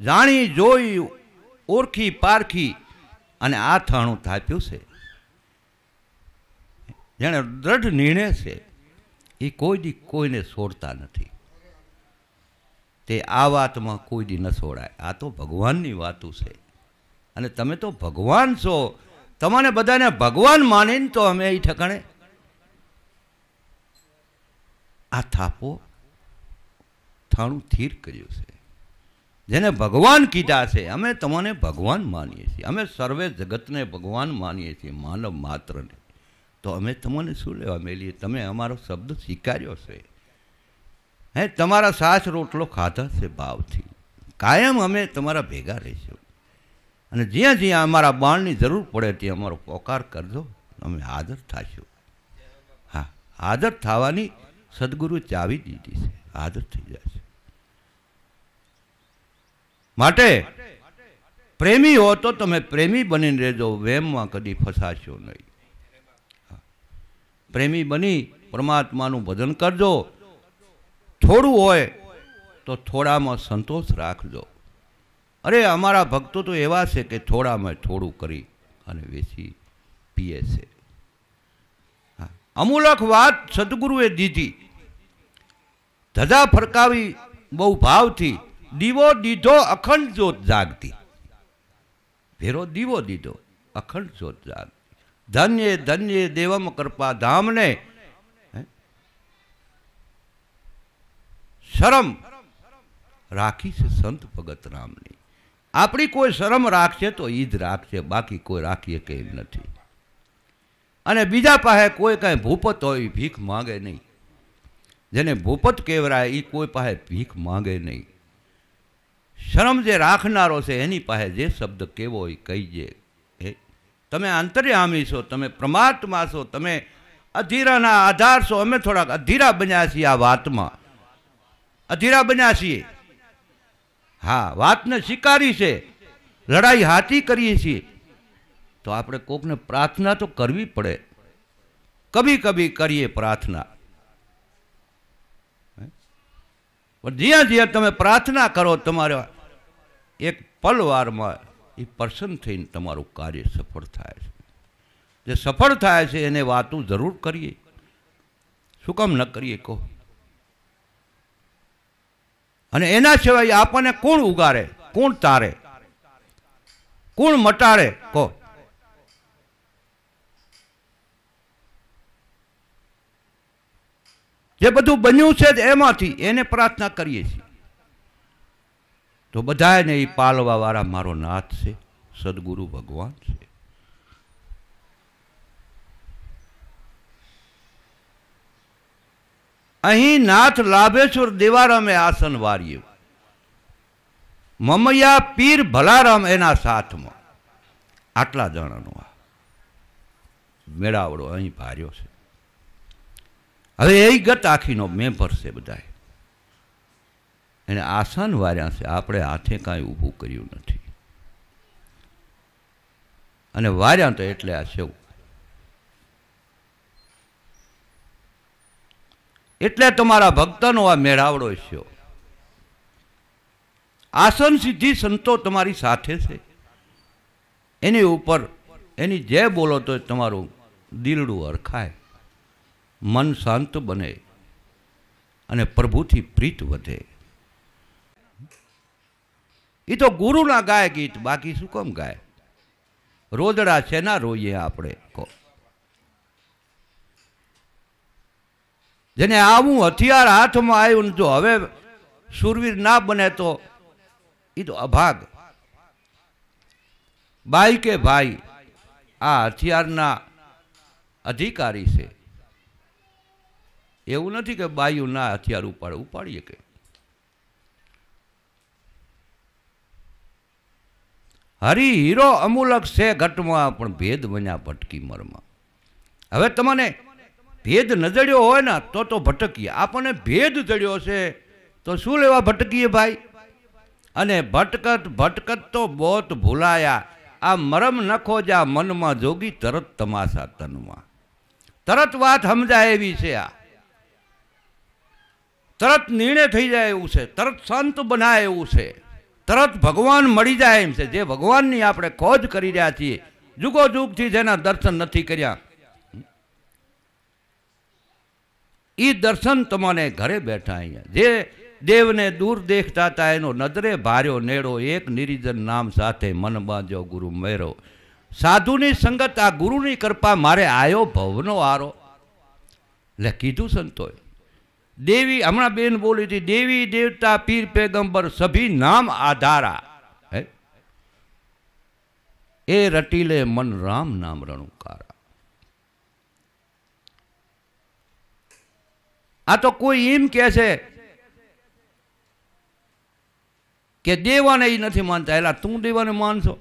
જાણી જોઈ ઓળખી પારખી અને આ થાણું થાપ્યું છે. જેણે દ્રઢ નિર્ણય છે એ કોઈ દી કોઈને છોડતા નથી. તે આ વાતમાં કોઈ દી ન છોડાય. આ તો ભગવાનની વાતો છે. અને તમે તો ભગવાન છો, તમને બધાને ભગવાન માનીને તો અમે એ ઠકાણે આ થાપો થાણું થીર કર્યું છે. જેને ભગવાન કીધા છે, અમે તમને ભગવાન માનીએ છીએ, અમે સર્વે જગતને ભગવાન માનીએ છીએ, માનવ માત્રને, તો અમે તમને શું લેવા મેલીએ? તમે અમારો શબ્દ સ્વીકાર્યો છે, હે તમારા સાસ રોટલો ખાધા છે ભાવથી, કાયમ અમે તમારા ભેગા રહીશું, અને જ્યાં જ્યાં અમારા બાણની જરૂર પડે ત્યાં અમારો પોકાર કરજો, અમે હાજર થઈશું. હા, હાજર થવાની સદગુરુ ચાવી દીધી છે, હાજર થઈ જાય છે. માટે પ્રેમી હો તો તમે પ્રેમી બનીને રહેજો, વેમમાં કદી ફસાશો નહીં. પ્રેમી બની પરમાત્માનું ભજન કરજો. થોડું હોય તો થોડામાં સંતોષ રાખજો. અરે અમારા ભક્તો તો એવા છે કે થોડામાં થોડું કરી અને વેચી પીએ છે. અમૂલક વાત સદગુરુએ દીધી. ધજા ફરકાવી બહુ ભાવથી, દીવો દીધો અખંડ જ્યોત જાગતી. ભેરો દીવો દીધો અખંડ જ્યોત જાગતી. ધન્ય ધન્ય દેવમ કૃપા ધામને શરમ રાખી છે સંત ભગત રામની. આપણી કોઈ શરમ રાખશે તો એ જ રાખશે, બાકી કોઈ રાખીએ કે એમ નથી. અને બીજા પાસે કોઈ કાંઈ ભૂપત હોય ભીખ માંગે નહીં. જેને ભૂપત કહેવાય એ કોઈ પાસે ભીખ માંગે નહીં. શરમ જે રાખનારો છે એની પાસે જે શબ્દ કેવો હોય કહીજે. તમે અંતર્યામી છો, તમે પરમાત્મા છો, તમે અધીરાના આધાર છો. અમે થોડાક અધીરા બન્યા છીએ, આ વાતમાં અધીરા બન્યા છીએ. હા, વાતને સ્વીકારી છે, લડાઈ હાથી કરીએ છીએ, તો આપણે કોકને પ્રાર્થના તો કરવી પડે. કભી કભી કરીએ પ્રાર્થના, પણ જ્યાં જ્યાં તમે પ્રાર્થના કરો તમારા એક પલવારમાં એ પ્રસન્ન થઈને તમારું કાર્ય સફળ થાય છે. જે સફળ થાય છે એને વાતો જરૂર કરીએ. શું કામ ન કરીએ કહો? અને એના સિવાય આપણને કોણ ઉગારે, કોણ તારે, કોણ મટાડે કહો? જે બધું બન્યું છે એમાંથી એને પ્રાર્થના કરીએ છીએ. તો બધાને એ પાલવા વાળા મારો નાથ છે, સદગુરુ ભગવાન છે. અહીં નાથ લાભેશ્વર દેવારામે આસન વાર્યું, મમૈયા પીર ભલારામ એના સાથમાં. આટલા જણાનો આ મેળાવડો અહીં ભાર્યો છે. હવે એ ગત આખીનો મેમ્બર છે બધાએ. એને આસન વાર્યા છે, આપણે હાથે કાંઈ ઊભું કર્યું નથી. અને વાર્યા તો એટલે આ સેવ. એટલે તમારા ભક્તનો આ મેળાવડો છે. આસન સિદ્ધિ સંતો તમારી સાથે છે. એની ઉપર એની જે બોલો તો તમારું દિલડું હરખાય, મન શાંત બને અને પ્રભુથી પ્રીત વધે. એ તો ગુરુના ગાય ગીત, બાકી શું કામ ગાય? રોદડા છે ના રોઈએ આપણે કહો? જેને આવું હથિયાર હાથમાં આવ્યું જો હવે શૂરવીર ના બને તો એ તો અભાગ. બાઈ કે ભાઈ આ હથિયારના અધિકારી છે. એવું નથી કે બાયું ના હથિયાર ઉપાડીએ કે. હરિ હીરો અમૂલક છે ઘટમાં, પણ ભેદ બન્યા ભટકી મરમાં. હવે તમને ભેદ ન જડ્યો હોય ને તો ભટકીએ. આપણને ભેદ જડ્યો છે તો શું લેવા ભટકીએ ભાઈ? અને ભટકત ભટકત તો બોત ભૂલાયા, આ મરમ ન ખોજા મનમાં જોગી, તરત તમાશા તનમાં. તરત વાત સમજાય એવી છે આ. તરત નિર્ણય થઈ જાય એવું છે, તરત સંત બનાય એવું છે, તરત ભગવાન મળી જાય એમ છે. જે ભગવાનની આપણે ખોજ કરી રહ્યા છીએ, જુગો જુગથી જેના દર્શન નથી કર્યા, એ દર્શન તમને ઘરે બેઠા અહીંયા. જે દેવને દૂર દેખતા હતા એનો નજરે ભાર્યો નેડો, એક નિરીજન નામ સાથે મન બાંધ્યો ગુરુ મેરો. સાધુની સંગત આ ગુરુની કૃપા, મારે આયો ભવનો આરો. એટલે કીધું સંતોએ देवी हमारा बेन बोली थी, देवी देवता पीर पैगंबर सभी नाम आधारा है, ए रटीले मन राम नाम रणुकारा। आ तो कोई एम कहे कि देवाने ही नहीं मानता, एला तू देवाने मानसो?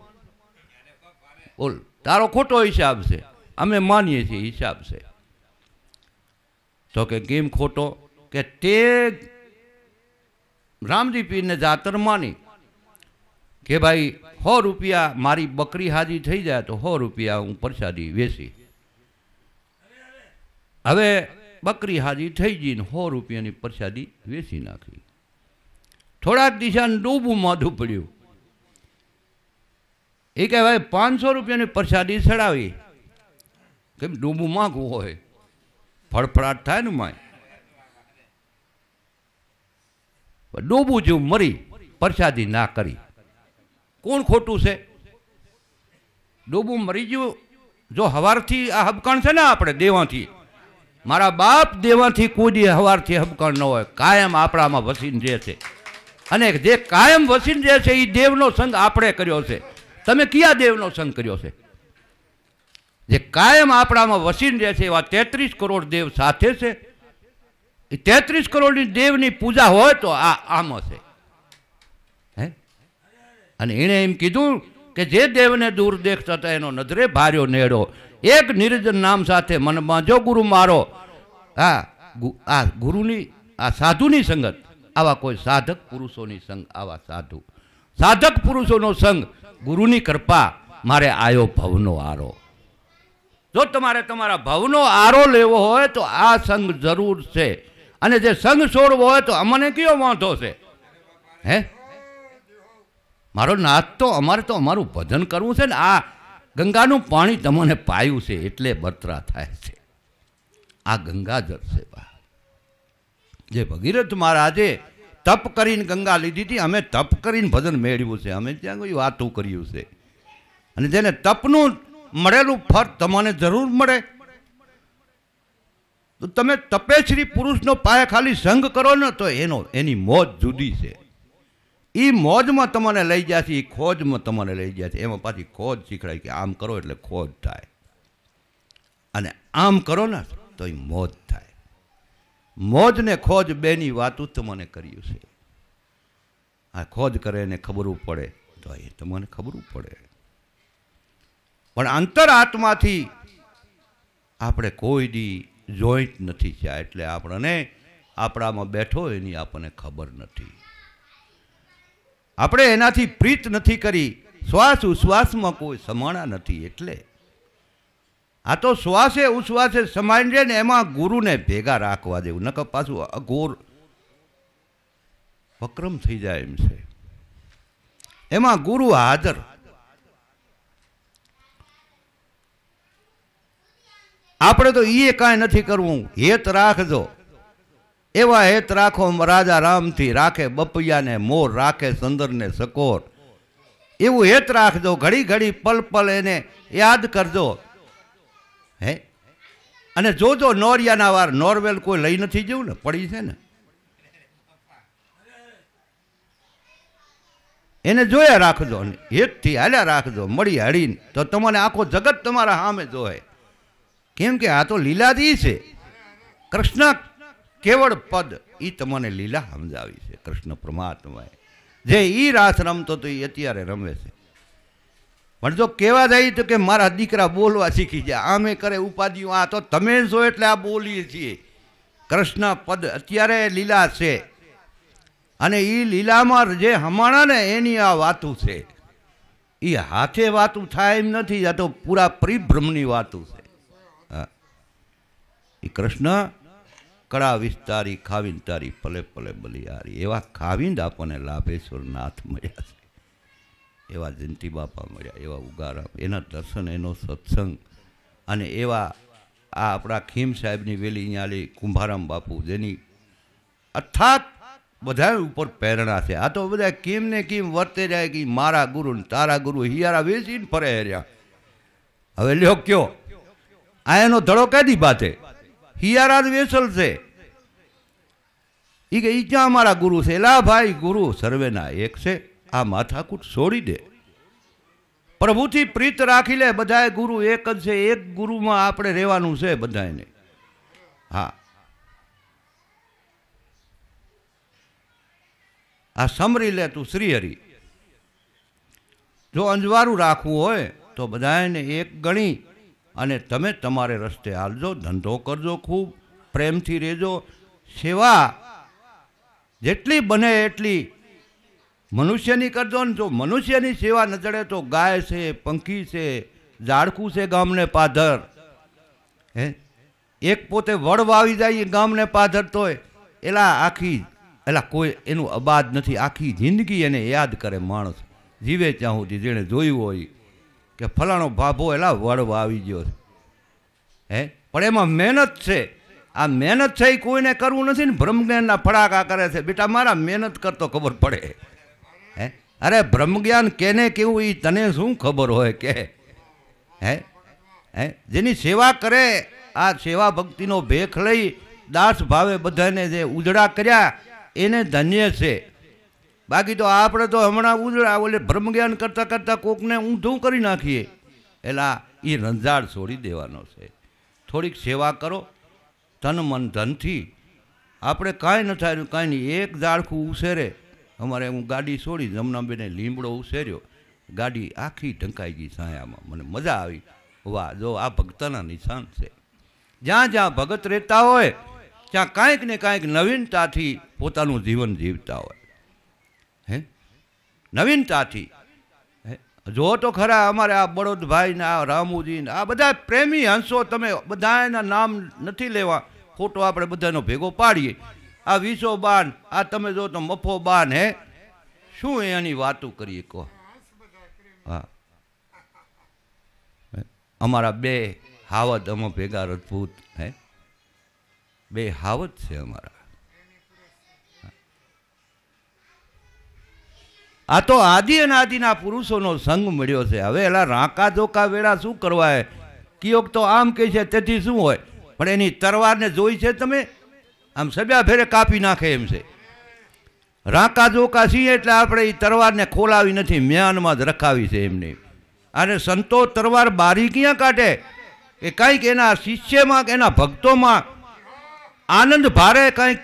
बोल, तारो खोटो हिसाब से, अमे मानीए छे हिसाब से। तो के केम खोटो? के ते रामजी पीर ने जातर मानी कि भाई 100 रुपया मारी बकरी हाजी थी जाए तो 100 रुपया हूँ प्रसादी वेची। हवे बकरी हाजी थी जी 100 रुपया प्रसादी वेची नाखी। थोड़ा दिशा डूबू माधु पड़ू, ये कहे भाई 500 रुपया प्रसादी चढ़ावी, केम डूबू मांगू हो, फड़फड़ाट थाय ने माय। डूबू जो मरी प्रसादी ना करी, कोण खोटू से? डूबू मरी जो हवार थी आ हबकण से ना आपणे देवा थी, मारा बाप देवा थी कोई दी हवार थी हबकण न होय, कायम आपड़ा में वसीन रहे छे। अने जे कायम वसीन रहे छे ई देवनो संग आपणे कर्यो छे। तमे किया देवनो संग कर्यो छे? जे कायम आपड़ा में वसीन रहे छे एवा 33 करोड़ देव साथे छे। 33 करोड़ देवनी पूजा हो तो आम हशे। अने एणे एम कीधुं के जे देवने दूर देखता था एनो नजरे भार्यो नेड़ो, एक निर्जन नाम साथे मन बांधो गुरु मारो। आ गुरुनी आ साधुनी संगत, आवा कोई साधक पुरुषोनी संग, आवा साधु साधक पुरुषोनो संग, गुरुनी कृपा मारे आयो भवनो आरो। जो तमारे तमारा भवनो आरो लेवो होय तो आ संग जरूर छे। अने जे संग छोड़वो होय तो अमने क्यों वांधो छे? हे मारो नाथ तो अमारे तो अमारू भजन करवू छे ने आ गंगानुं पाणी तमने पायु छे एटले बतरा थाय छे। आ गंगाजल छे बा, जे भगीरथ महाराजे तप करीने गंगा लीधी थी, अमे तप करीने भजन मेळव्युं छे, अमे त्यां कोई वातो कर्युं छे। अने जेने तपनुं मळेलुं फळ तमने जरूर मळे। तो तमे तपेश्री पुरुषनो पाये खाली संग करो ने तो एनी मौज जुदी छे। ई मौज में तमने लई जाशे, खोज में तमने लई जाशे। एमां पाછી खोज શીખડાય કે આમ કરો એટલે खोज थाय, अने आम करो ने तो ई मौज थाय। मौज ने खोज बेनी वातुं तमने कर्युं छे। आ खोज करे ने खबरू पड़े तो ए तमने खबरू पड़े, पण अंतर आत्मा थी आपणे कोई दी જોઈન્ટ નથી થયા, એટલે આપણને આપણામાં બેઠો એની આપણને ખબર નથી। આપણે એનાથી પ્રીત નથી કરી, શ્વાસ ઉશ્વાસમાં કોઈ સમાણા નથી। એટલે આ તો શ્વાસે ઉશ્વાસે સમાઈ જાય ને એમાં ગુરુને ભેગા રાખવા દેવું, નકર પાછું અઘોર વક્રમ થઈ જાય એમ છે। એમાં ગુરુ હાજર। આપણે તો એ કાંઈ નથી કરવું, હેત રાખજો। એવા હેત રાખો રાજા રામથી રાખે બપૈયાને મોર, રાખે સંદરને સકોર। એવું હેત રાખજો, ઘડી ઘડી પલ પલ એને યાદ કરજો। હે અને જોજો નોરિયાના વાર નોરવેલ કોઈ લઈ નથી જવું ને, પડી છે ને, એને જોયા રાખજો, હેતથી હાલ્યા રાખજો, મળી હળીને તો તમને આખો જગત તમારા સામે જોવે। કેમ કે આ તો લીલાજી છે। કૃષ્ણ કેવળ પદ એ તમને લીલા સમજાવી છે કૃષ્ણ પરમાત્માએ। જે એ રાસ રમતો તો એ અત્યારે રમે છે, પણ જો કહેવા જાય તો કે મારા દીકરા બોલવા શીખી જાય, આમે કરે ઉપાધિઓ, આ તો તમે છો એટલે આ બોલીએ છીએ। કૃષ્ણ પદ અત્યારે લીલા છે, અને એ લીલામાં જે હમાણા ને એની આ વાતું છે। એ હાથે વાતું થાય એમ નથી, આ તો પૂરા પરિભ્રમની વાતું છે। कृष्ण कड़ा विस्तारी खावीन तारी पले पले बलियारी, एवा खावीन आपने लाभेश्वर नाथ मळ्या छे। एवा जयंती बापा मळ्या, एवा उगाराम, एना दर्शन, एनो सत्संग, अने एवा आ आपड़ा खीम साहेबनी वेली न्याली कुंभाराम बापू, जेनी अथाक बधा ऊपर प्रेरणा छे। आ तो बधा केम ने केम वर्ते जाए कि मारा गुरु ने तारा गुरु हियारा वेचीने फरे हर्या। हवे ल्यो क्यो आ एनो धड़ो कई दी बाते हियारा वेचल से। એ કે એ ક્યાં અમારા ગુરુ છે? એલા ભાઈ, ગુરુ સર્વેના એક છે, આ માથાકૂટ છોડી દે, પ્રભુથી પ્રીત રાખી લે. બધાએ ગુરુ એક જ છે, એક ગુરુમાં આપણે રહેવાનું છે બધાને. હા, આ સમરી લે તું શ્રીહરિ. જો અંજવારું રાખવું હોય તો બધાને એક ગણી અને તમે તમારે રસ્તે હાલજો, ધંધો કરજો, ખૂબ પ્રેમથી રહેજો, સેવા જેટલી બને એટલી મનુષ્યની કરજો ને. જો મનુષ્યની સેવા ન ચડે તો ગાય છે, પંખી છે, ઝાડકું છે, ગામને પાધર. હે, એક પોતે વડ વાવી જાય ગામને પાધર તોય એલા કોઈ એનું અબાદ નથી. આખી જિંદગી એને યાદ કરે માણસ જીવે ત્યાં સુધી, જેણે જોયું હોય કે ફલાણો ભાભો એલા વડ વાવી ગયો છે. હે, પણ એમાં મહેનત છે. આ મહેનત છે એ કોઈને કરવું નથી ને. બ્રહ્મજ્ઞાનના ફડાકા કરે છે. બેટા મારા મહેનત કરતો ખબર પડે. હે, અરે બ્રહ્મજ્ઞાન કેને કેવું એ તને શું ખબર હોય કે? હે હે જેની સેવા કરે, આ સેવા ભક્તિનો ભેખ લઈ દાસ ભાવે બધાને જે ઉજળા કર્યા એને ધન્ય છે. બાકી તો આપણે તો હમણાં ઉજળા ઓલે બ્રહ્મજ્ઞાન કરતાં કરતાં કોકને ઊંધું કરી નાખીએ. એલા એ રંજાડ છોડી દેવાનો છે. થોડીક સેવા કરો તન મન ધનથી. આપણે કાંઈ ન થાય, કાંઈ નહીં. એક ઝાડખું ઉછેરે. અમારે હું ગાડી છોડી જમનાબેને લીમડો ઉછેર્યો, ગાડી આખી ઢંકાઈ ગઈ છાયામાં. મને મજા આવી. વાહ, જો આ ભક્તના નિશાન છે. જ્યાં જ્યાં ભગત રહેતા હોય ત્યાં કાંઈક ને કાંઈક નવીનતાથી પોતાનું જીવન જીવતા હોય. હે, નવીનતાથી. હે, જો તો ખરા અમારે આ બળોદભાઈ ને આ રામુજી ને આ બધા પ્રેમી હંસો. તમે બધાના નામ નથી લેવા, ફોટો આપણે બધાનો ભેગો પાડીએ. આ વિસો બાન, આ તમે જો તો મફો બાન. હે, શું એની વાતો કરીએ કહો? હા, અમારા બે હાવત અમે ભેગા રજપૂત. હે, બે હાવત છે અમારા. આ તો આદિ અનાદિના પુરુષોનો સંગ મળ્યો છે. હવે એલા રાંકા જોકા વેળા શું કરવા? કિયોક તો આમ કહે છે તેથી શું હોય, પણ એની તરવારને જોઈ છે તમે? આમ સબ્યા ફેરે કાપી નાખે એમ છે. રાંકા જોકા છીએ એટલે આપણે એ તરવારને ખોલાવી નથી, મ્યાનમાં જ રખાવી છે એમને. અને સંતો તરવાર બારી ક્યાં કાઢે? એ કંઈક એના શિષ્યમાં કે એના ભક્તોમાં આનંદ ભારે, કંઈક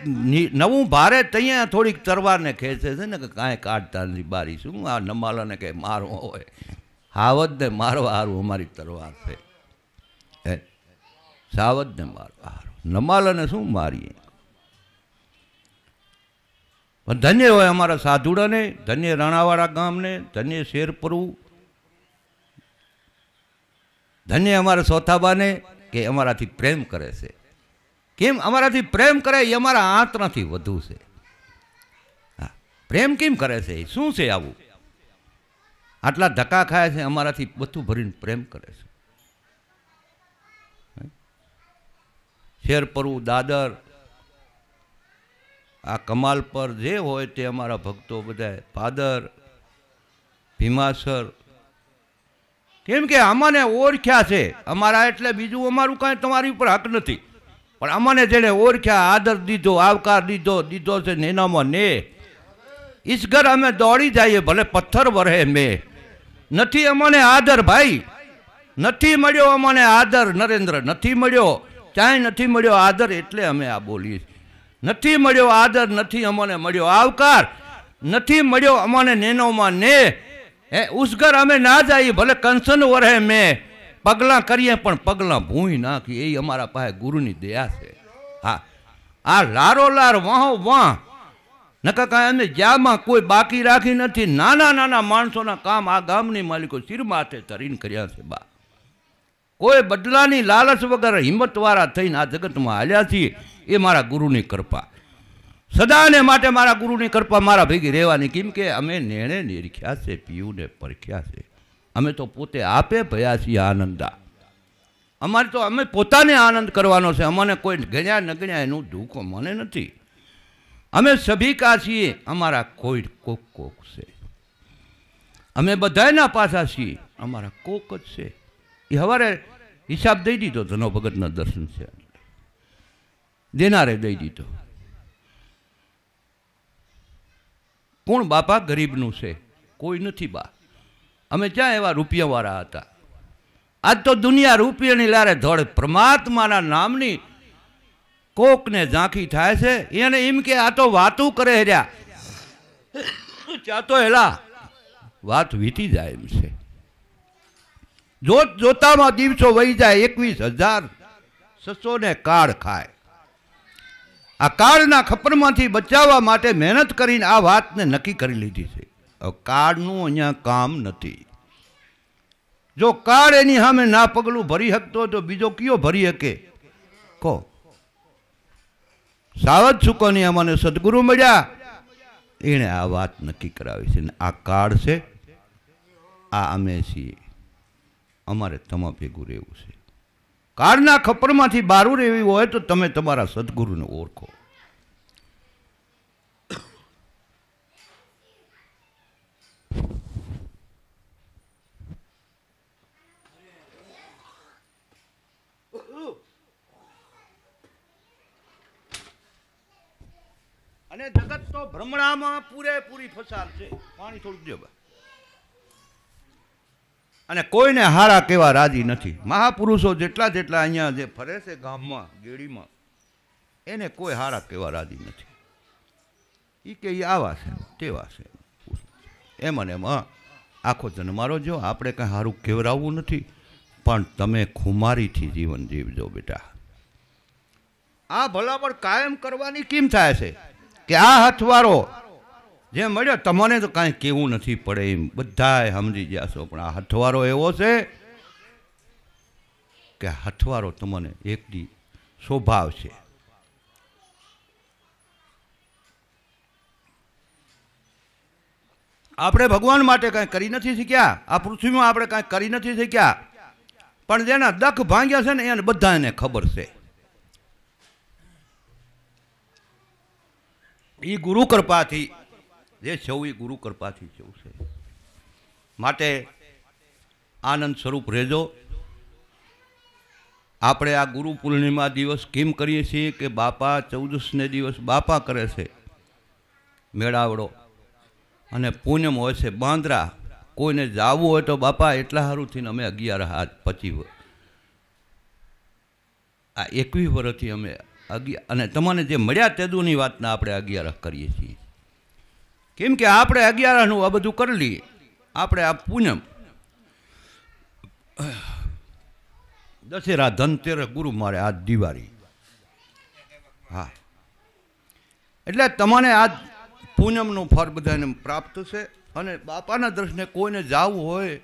નવું ભારે, ત્યાં થોડીક તરવારને ખેંચે છે ને કે કાંઈ કાઢતા નથી બારી. શું આ નમાલાને કે મારવો હોય? હાવદને મારવા હારું અમારી તરવાર છે. હે, સાવદને મારવા હારું, નમાલાને શું મારીએ? પણ ધન્ય હોય અમારા સાધુડાને, ધન્ય રાણાવાડા ગામને, ધન્ય શેરપરુ, ધન્ય અમારા સોથાબાને કે અમારાથી પ્રેમ કરે છે. કેમ અમારાથી પ્રેમ કરે? એ અમારા આંતરાથી વધુ છે. હા, પ્રેમ કેમ કરે છે? શું છે આવું? આટલા ધક્કા ખાય છે, અમારાથી બધું ભરીને પ્રેમ કરે છે. શેરપરુ, દાદર, આ કમાલ પર જે હોય તે અમારા ભક્તો બધા, પાદર, ભીમાસર. કેમ કે અમને ઓળખ્યા છે. અમારા એટલે બીજું અમારું કાંઈ તમારી ઉપર હક નથી, પણ અમને જેને ઓળખ્યા, આદર દીધો, આવકાર દીધો છે નેનામાં ને. ઈસગર અમે દોડી જઈએ, ભલે પથ્થર વરહે મેં. નથી અમને આદર ભાઈ, નથી મળ્યો અમને આદર. નરેન્દ્ર નથી મળ્યો, ક્યાંય નથી મળ્યો આદર, એટલે અમે આ બોલીએ. નથી મળ્યો આદર, નથી અમને મળ્યો આવકાર, નથી મળ્યો અમને નેનોમાં ને. હે, ઉસગર અમે ના જઈએ, ભલે કંસન વરહે મેં. પગલાં કરીએ પણ પગલાં ભૂઈ નાખીએ, એ અમારા પાસે ગુરુની દયા છે. હા, આ લારો લાર વાહો વાહ, નકા કાંઈ અમે જ્યાંમાં કોઈ બાકી રાખી નથી. નાના નાના માણસોના કામ આ ગામની માલિકો શિર માથે ધરીને કર્યા છે. બા, કોઈ બદલાની લાલચ વગર હિંમતવાળા થઈને આ જગતમાં હાલ્યા છીએ. એ મારા ગુરુની કૃપા. સદાને માટે મારા ગુરુની કૃપા મારા ભેગી રહેવાની. કેમ કે અમે નેણે નિરખ્યા છે, પીયુને પરખ્યા છે. અમે તો પોતે આપે ભયા છીએ આનંદા. અમારે તો અમે પોતાને આનંદ કરવાનો છે. અમને કોઈ ગણ્યા ન ગણ્યા એનું દુઃખ મને નથી. અમે સભીકા છીએ, અમારા કોઈ કોક કોક છે. અમે બધાના પાછા છીએ, અમારા કોક જ છે. એ સવારે હિસાબ દઈ દીધો. ધનો ભગતના દર્શન છે, દેનારે દઈ દીધો. કોણ બાપા ગરીબનું છે? કોઈ નથી બા. અમે ક્યાં એવા રૂપિયાવાળા હતા? આજ તો દુનિયા રૂપિયાની લારે ધોળે. પરમાત્માના નામની કોકને ઝાંખી થાય છે, એને એમ કે આ તો વાતું કરે હેર્યા, ચા તો હેલા વાત વીતી જાય એમ છે. જોત જોતામાં દિવસો વહી જાય. 21,600 ને કાળ ખાય. આ કાળના ખપરમાંથી બચાવવા માટે મહેનત કરીને આ વાતને નક્કી કરી લીધી છે. કાળનું અહીંયા કામ નથી. જો કાળ એની સામે ના પગલું ભરી શકતો તો બીજો કયો ભરી શકે? કહો. સાવધ સુકોની અમને સદગુરુ મળ્યા, એણે આ વાત નક્કી કરાવી છે. આ કાળ છે, આ અમે છીએ, અમારે તમા ભેગું રહેવું છે. કાળના ખપરમાંથી બારું રહેવી હોય તો તમે તમારા સદગુરુને ઓળખો. અને જગત તો ભ્રમણામાં પૂરેપૂરી ફસાર છે. પાણી થોડુંક દો. અને કોઈને હારા કેવા રાજી નથી. મહાપુરુષો જેટલા જેટલા અહીંયા જે ફરે છે ગામમાં ગેડીમાં, એને કોઈ હારા કેવા રાજી નથી. એ કે એ આવા છે તેવા છે એમ અને એમાં આખો જન્મારો જો. આપણે કંઈ સારું કેવરાવવું નથી, પણ તમે ખુમારીથી જીવન જીવજો બેટા. આ ભલામણ કાયમ કરવાની કેમ થાય છે કે આ હથવારો જે મળ્યો તમને તો કાંઈ કહેવું નથી પડે એમ બધાએ સમજી ગયા છો. પણ આ હથવારો એવો છે કે હથવારો તમને એક દી સ્વભાવ છે. આપણે ભગવાન માટે કાંઈ કરી નથી શીખ્યા. આ પૃથ્વીમાં આપણે કાંઈ કરી નથી શીખ્યા. પણ જેના દખ ભાંગ્યા છે ને એને બધાને ખબર છે. એ ગુરુ કૃપાથી જે છવું એ ગુરુ કૃપાથી છવું છે. માટે આનંદ સ્વરૂપ રહેજો. આપણે આ ગુરુ પૂર્ણિમા દિવસ કેમ કરીએ છીએ કે બાપા 14ને દિવસ બાપા કરે છે મેળાવડો, અને પૂનમ હોય છે બાંદ્રા. કોઈને જાવું હોય તો બાપા એટલા સારુંથી અમે 11 હાથ 25 આ 21 વર્ષથી અમે અને તમને જે મળ્યા તેદુની વાતના આપણે 11 કરીએ છીએ. કેમ કે આપણે 11નું આ બધું કરી લઈએ. આપણે આ પૂનમ, દશેરા, ધનતેરસ, ગુરુ મારે આ દિવાળી. હા, એટલે તમને આ પૂનમનું ફળ બધાને પ્રાપ્ત છે. અને બાપાના દર્શને કોઈને જવું હોય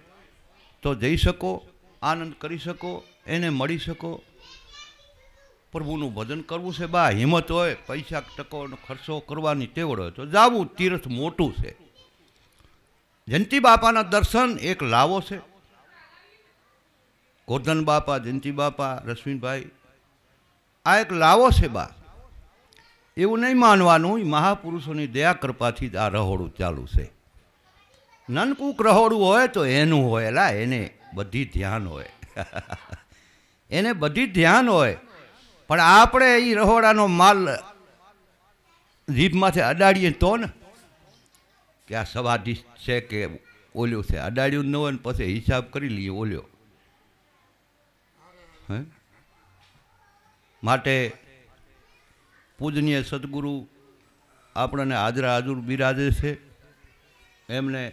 તો જઈ શકો, આનંદ કરી શકો, એને મળી શકો. પ્રભુનું ભજન કરવું છે બા, હિંમત હોય, પૈસા ટકોનો ખર્ચો કરવાની તેવડ હોય તો જાવું. તીર્થ મોટું છે. જયંતિ બાપાના દર્શન એક લાવો છે. ગોરધન બાપા, જયંતિ બાપા, રશ્મિનભાઈ, આ એક લાવો છે બા. એવું નહીં માનવાનું મહાપુરુષોની દયા કૃપાથી જ આ રહોડું ચાલુ છે. નનકૂક રહોડું હોય તો એનું હોય, એલા એને બધી ધ્યાન હોય એને બધી ધ્યાન હોય. પણ આપણે એ રહોડાનો માલ જીભમાંથી અડાડીએ તો ને કે આ સવાદિષ્ટ છે કે ઓલ્યો છે. અડાડ્યું ન હોય ને પછી હિસાબ કરી લઈએ ઓલ્યો. હે માટે પૂજનીય સદગુરુ આપણને હાજરા હાજર બિરાજે છે. એમને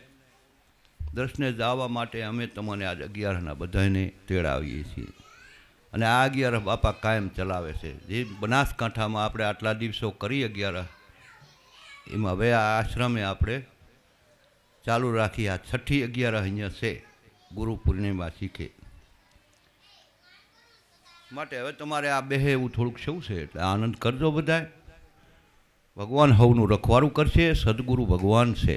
દર્શને જવા માટે અમે તમને આજ 11ના બધાને તેડાવીએ છીએ. અને આ 11 બાપા કાયમ ચલાવે છે. જે બનાસકાંઠામાં આપણે આટલા દિવસો કરી 11, એમાં હવે આ આશ્રમે આપણે ચાલુ રાખી. આ 6ઠી 11 અહીંયા છે ગુરુ પૂર્ણિમા શીખે. માટે હવે તમારે આ બેહે એવું થોડુંક શું છે એટલે આનંદ કરજો બધાય. ભગવાન હવનું રખવારું કરશે. સદગુરુ ભગવાન છે,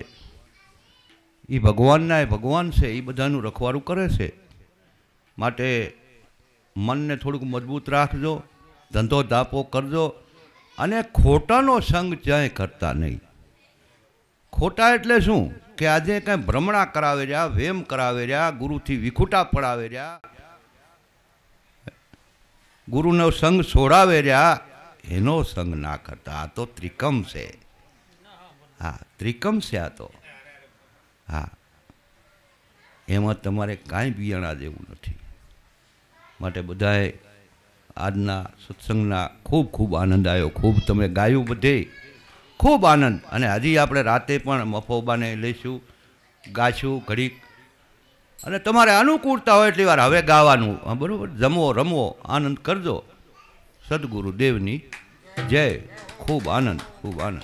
એ ભગવાનના એ ભગવાન છે, એ બધાનું રખવારું કરે છે. માટે મનને થોડુંક મજબૂત રાખજો, ધંધો ધાપો કરજો, અને ખોટાનો સંગ ક્યાંય કરતા નહીં. ખોટા એટલે શું કે આજે કાંઈ ભ્રમણા કરાવે રહ્યા, વેમ કરાવે રહ્યા, ગુરુથી વિખૂટા પડાવે રહ્યા, ગુરુનો સંગ છોડાવે રહ્યા, એનો સંગ ના કરતા. આ તો ત્રિકમ છે. હા, ત્રિકમ છે આ તો. હા, એમાં તમારે કાંઈ બિયાણા જેવું નથી. માટે બધાએ આજના સત્સંગના ખૂબ ખૂબ આનંદ આવ્યો. ખૂબ તમે ગાયું બધે, ખૂબ આનંદ. અને હજી આપણે રાતે પણ મફોબાને લઈશું, ગાશું ઘડીક. અને તમારે અનુકૂળતા હોય એટલી વાર હવે ગાવાનું, બરાબર? જમવો રમવો આનંદ કરજો. સદગુરુદેવની જય. ખૂબ આનંદ, ખૂબ આનંદ.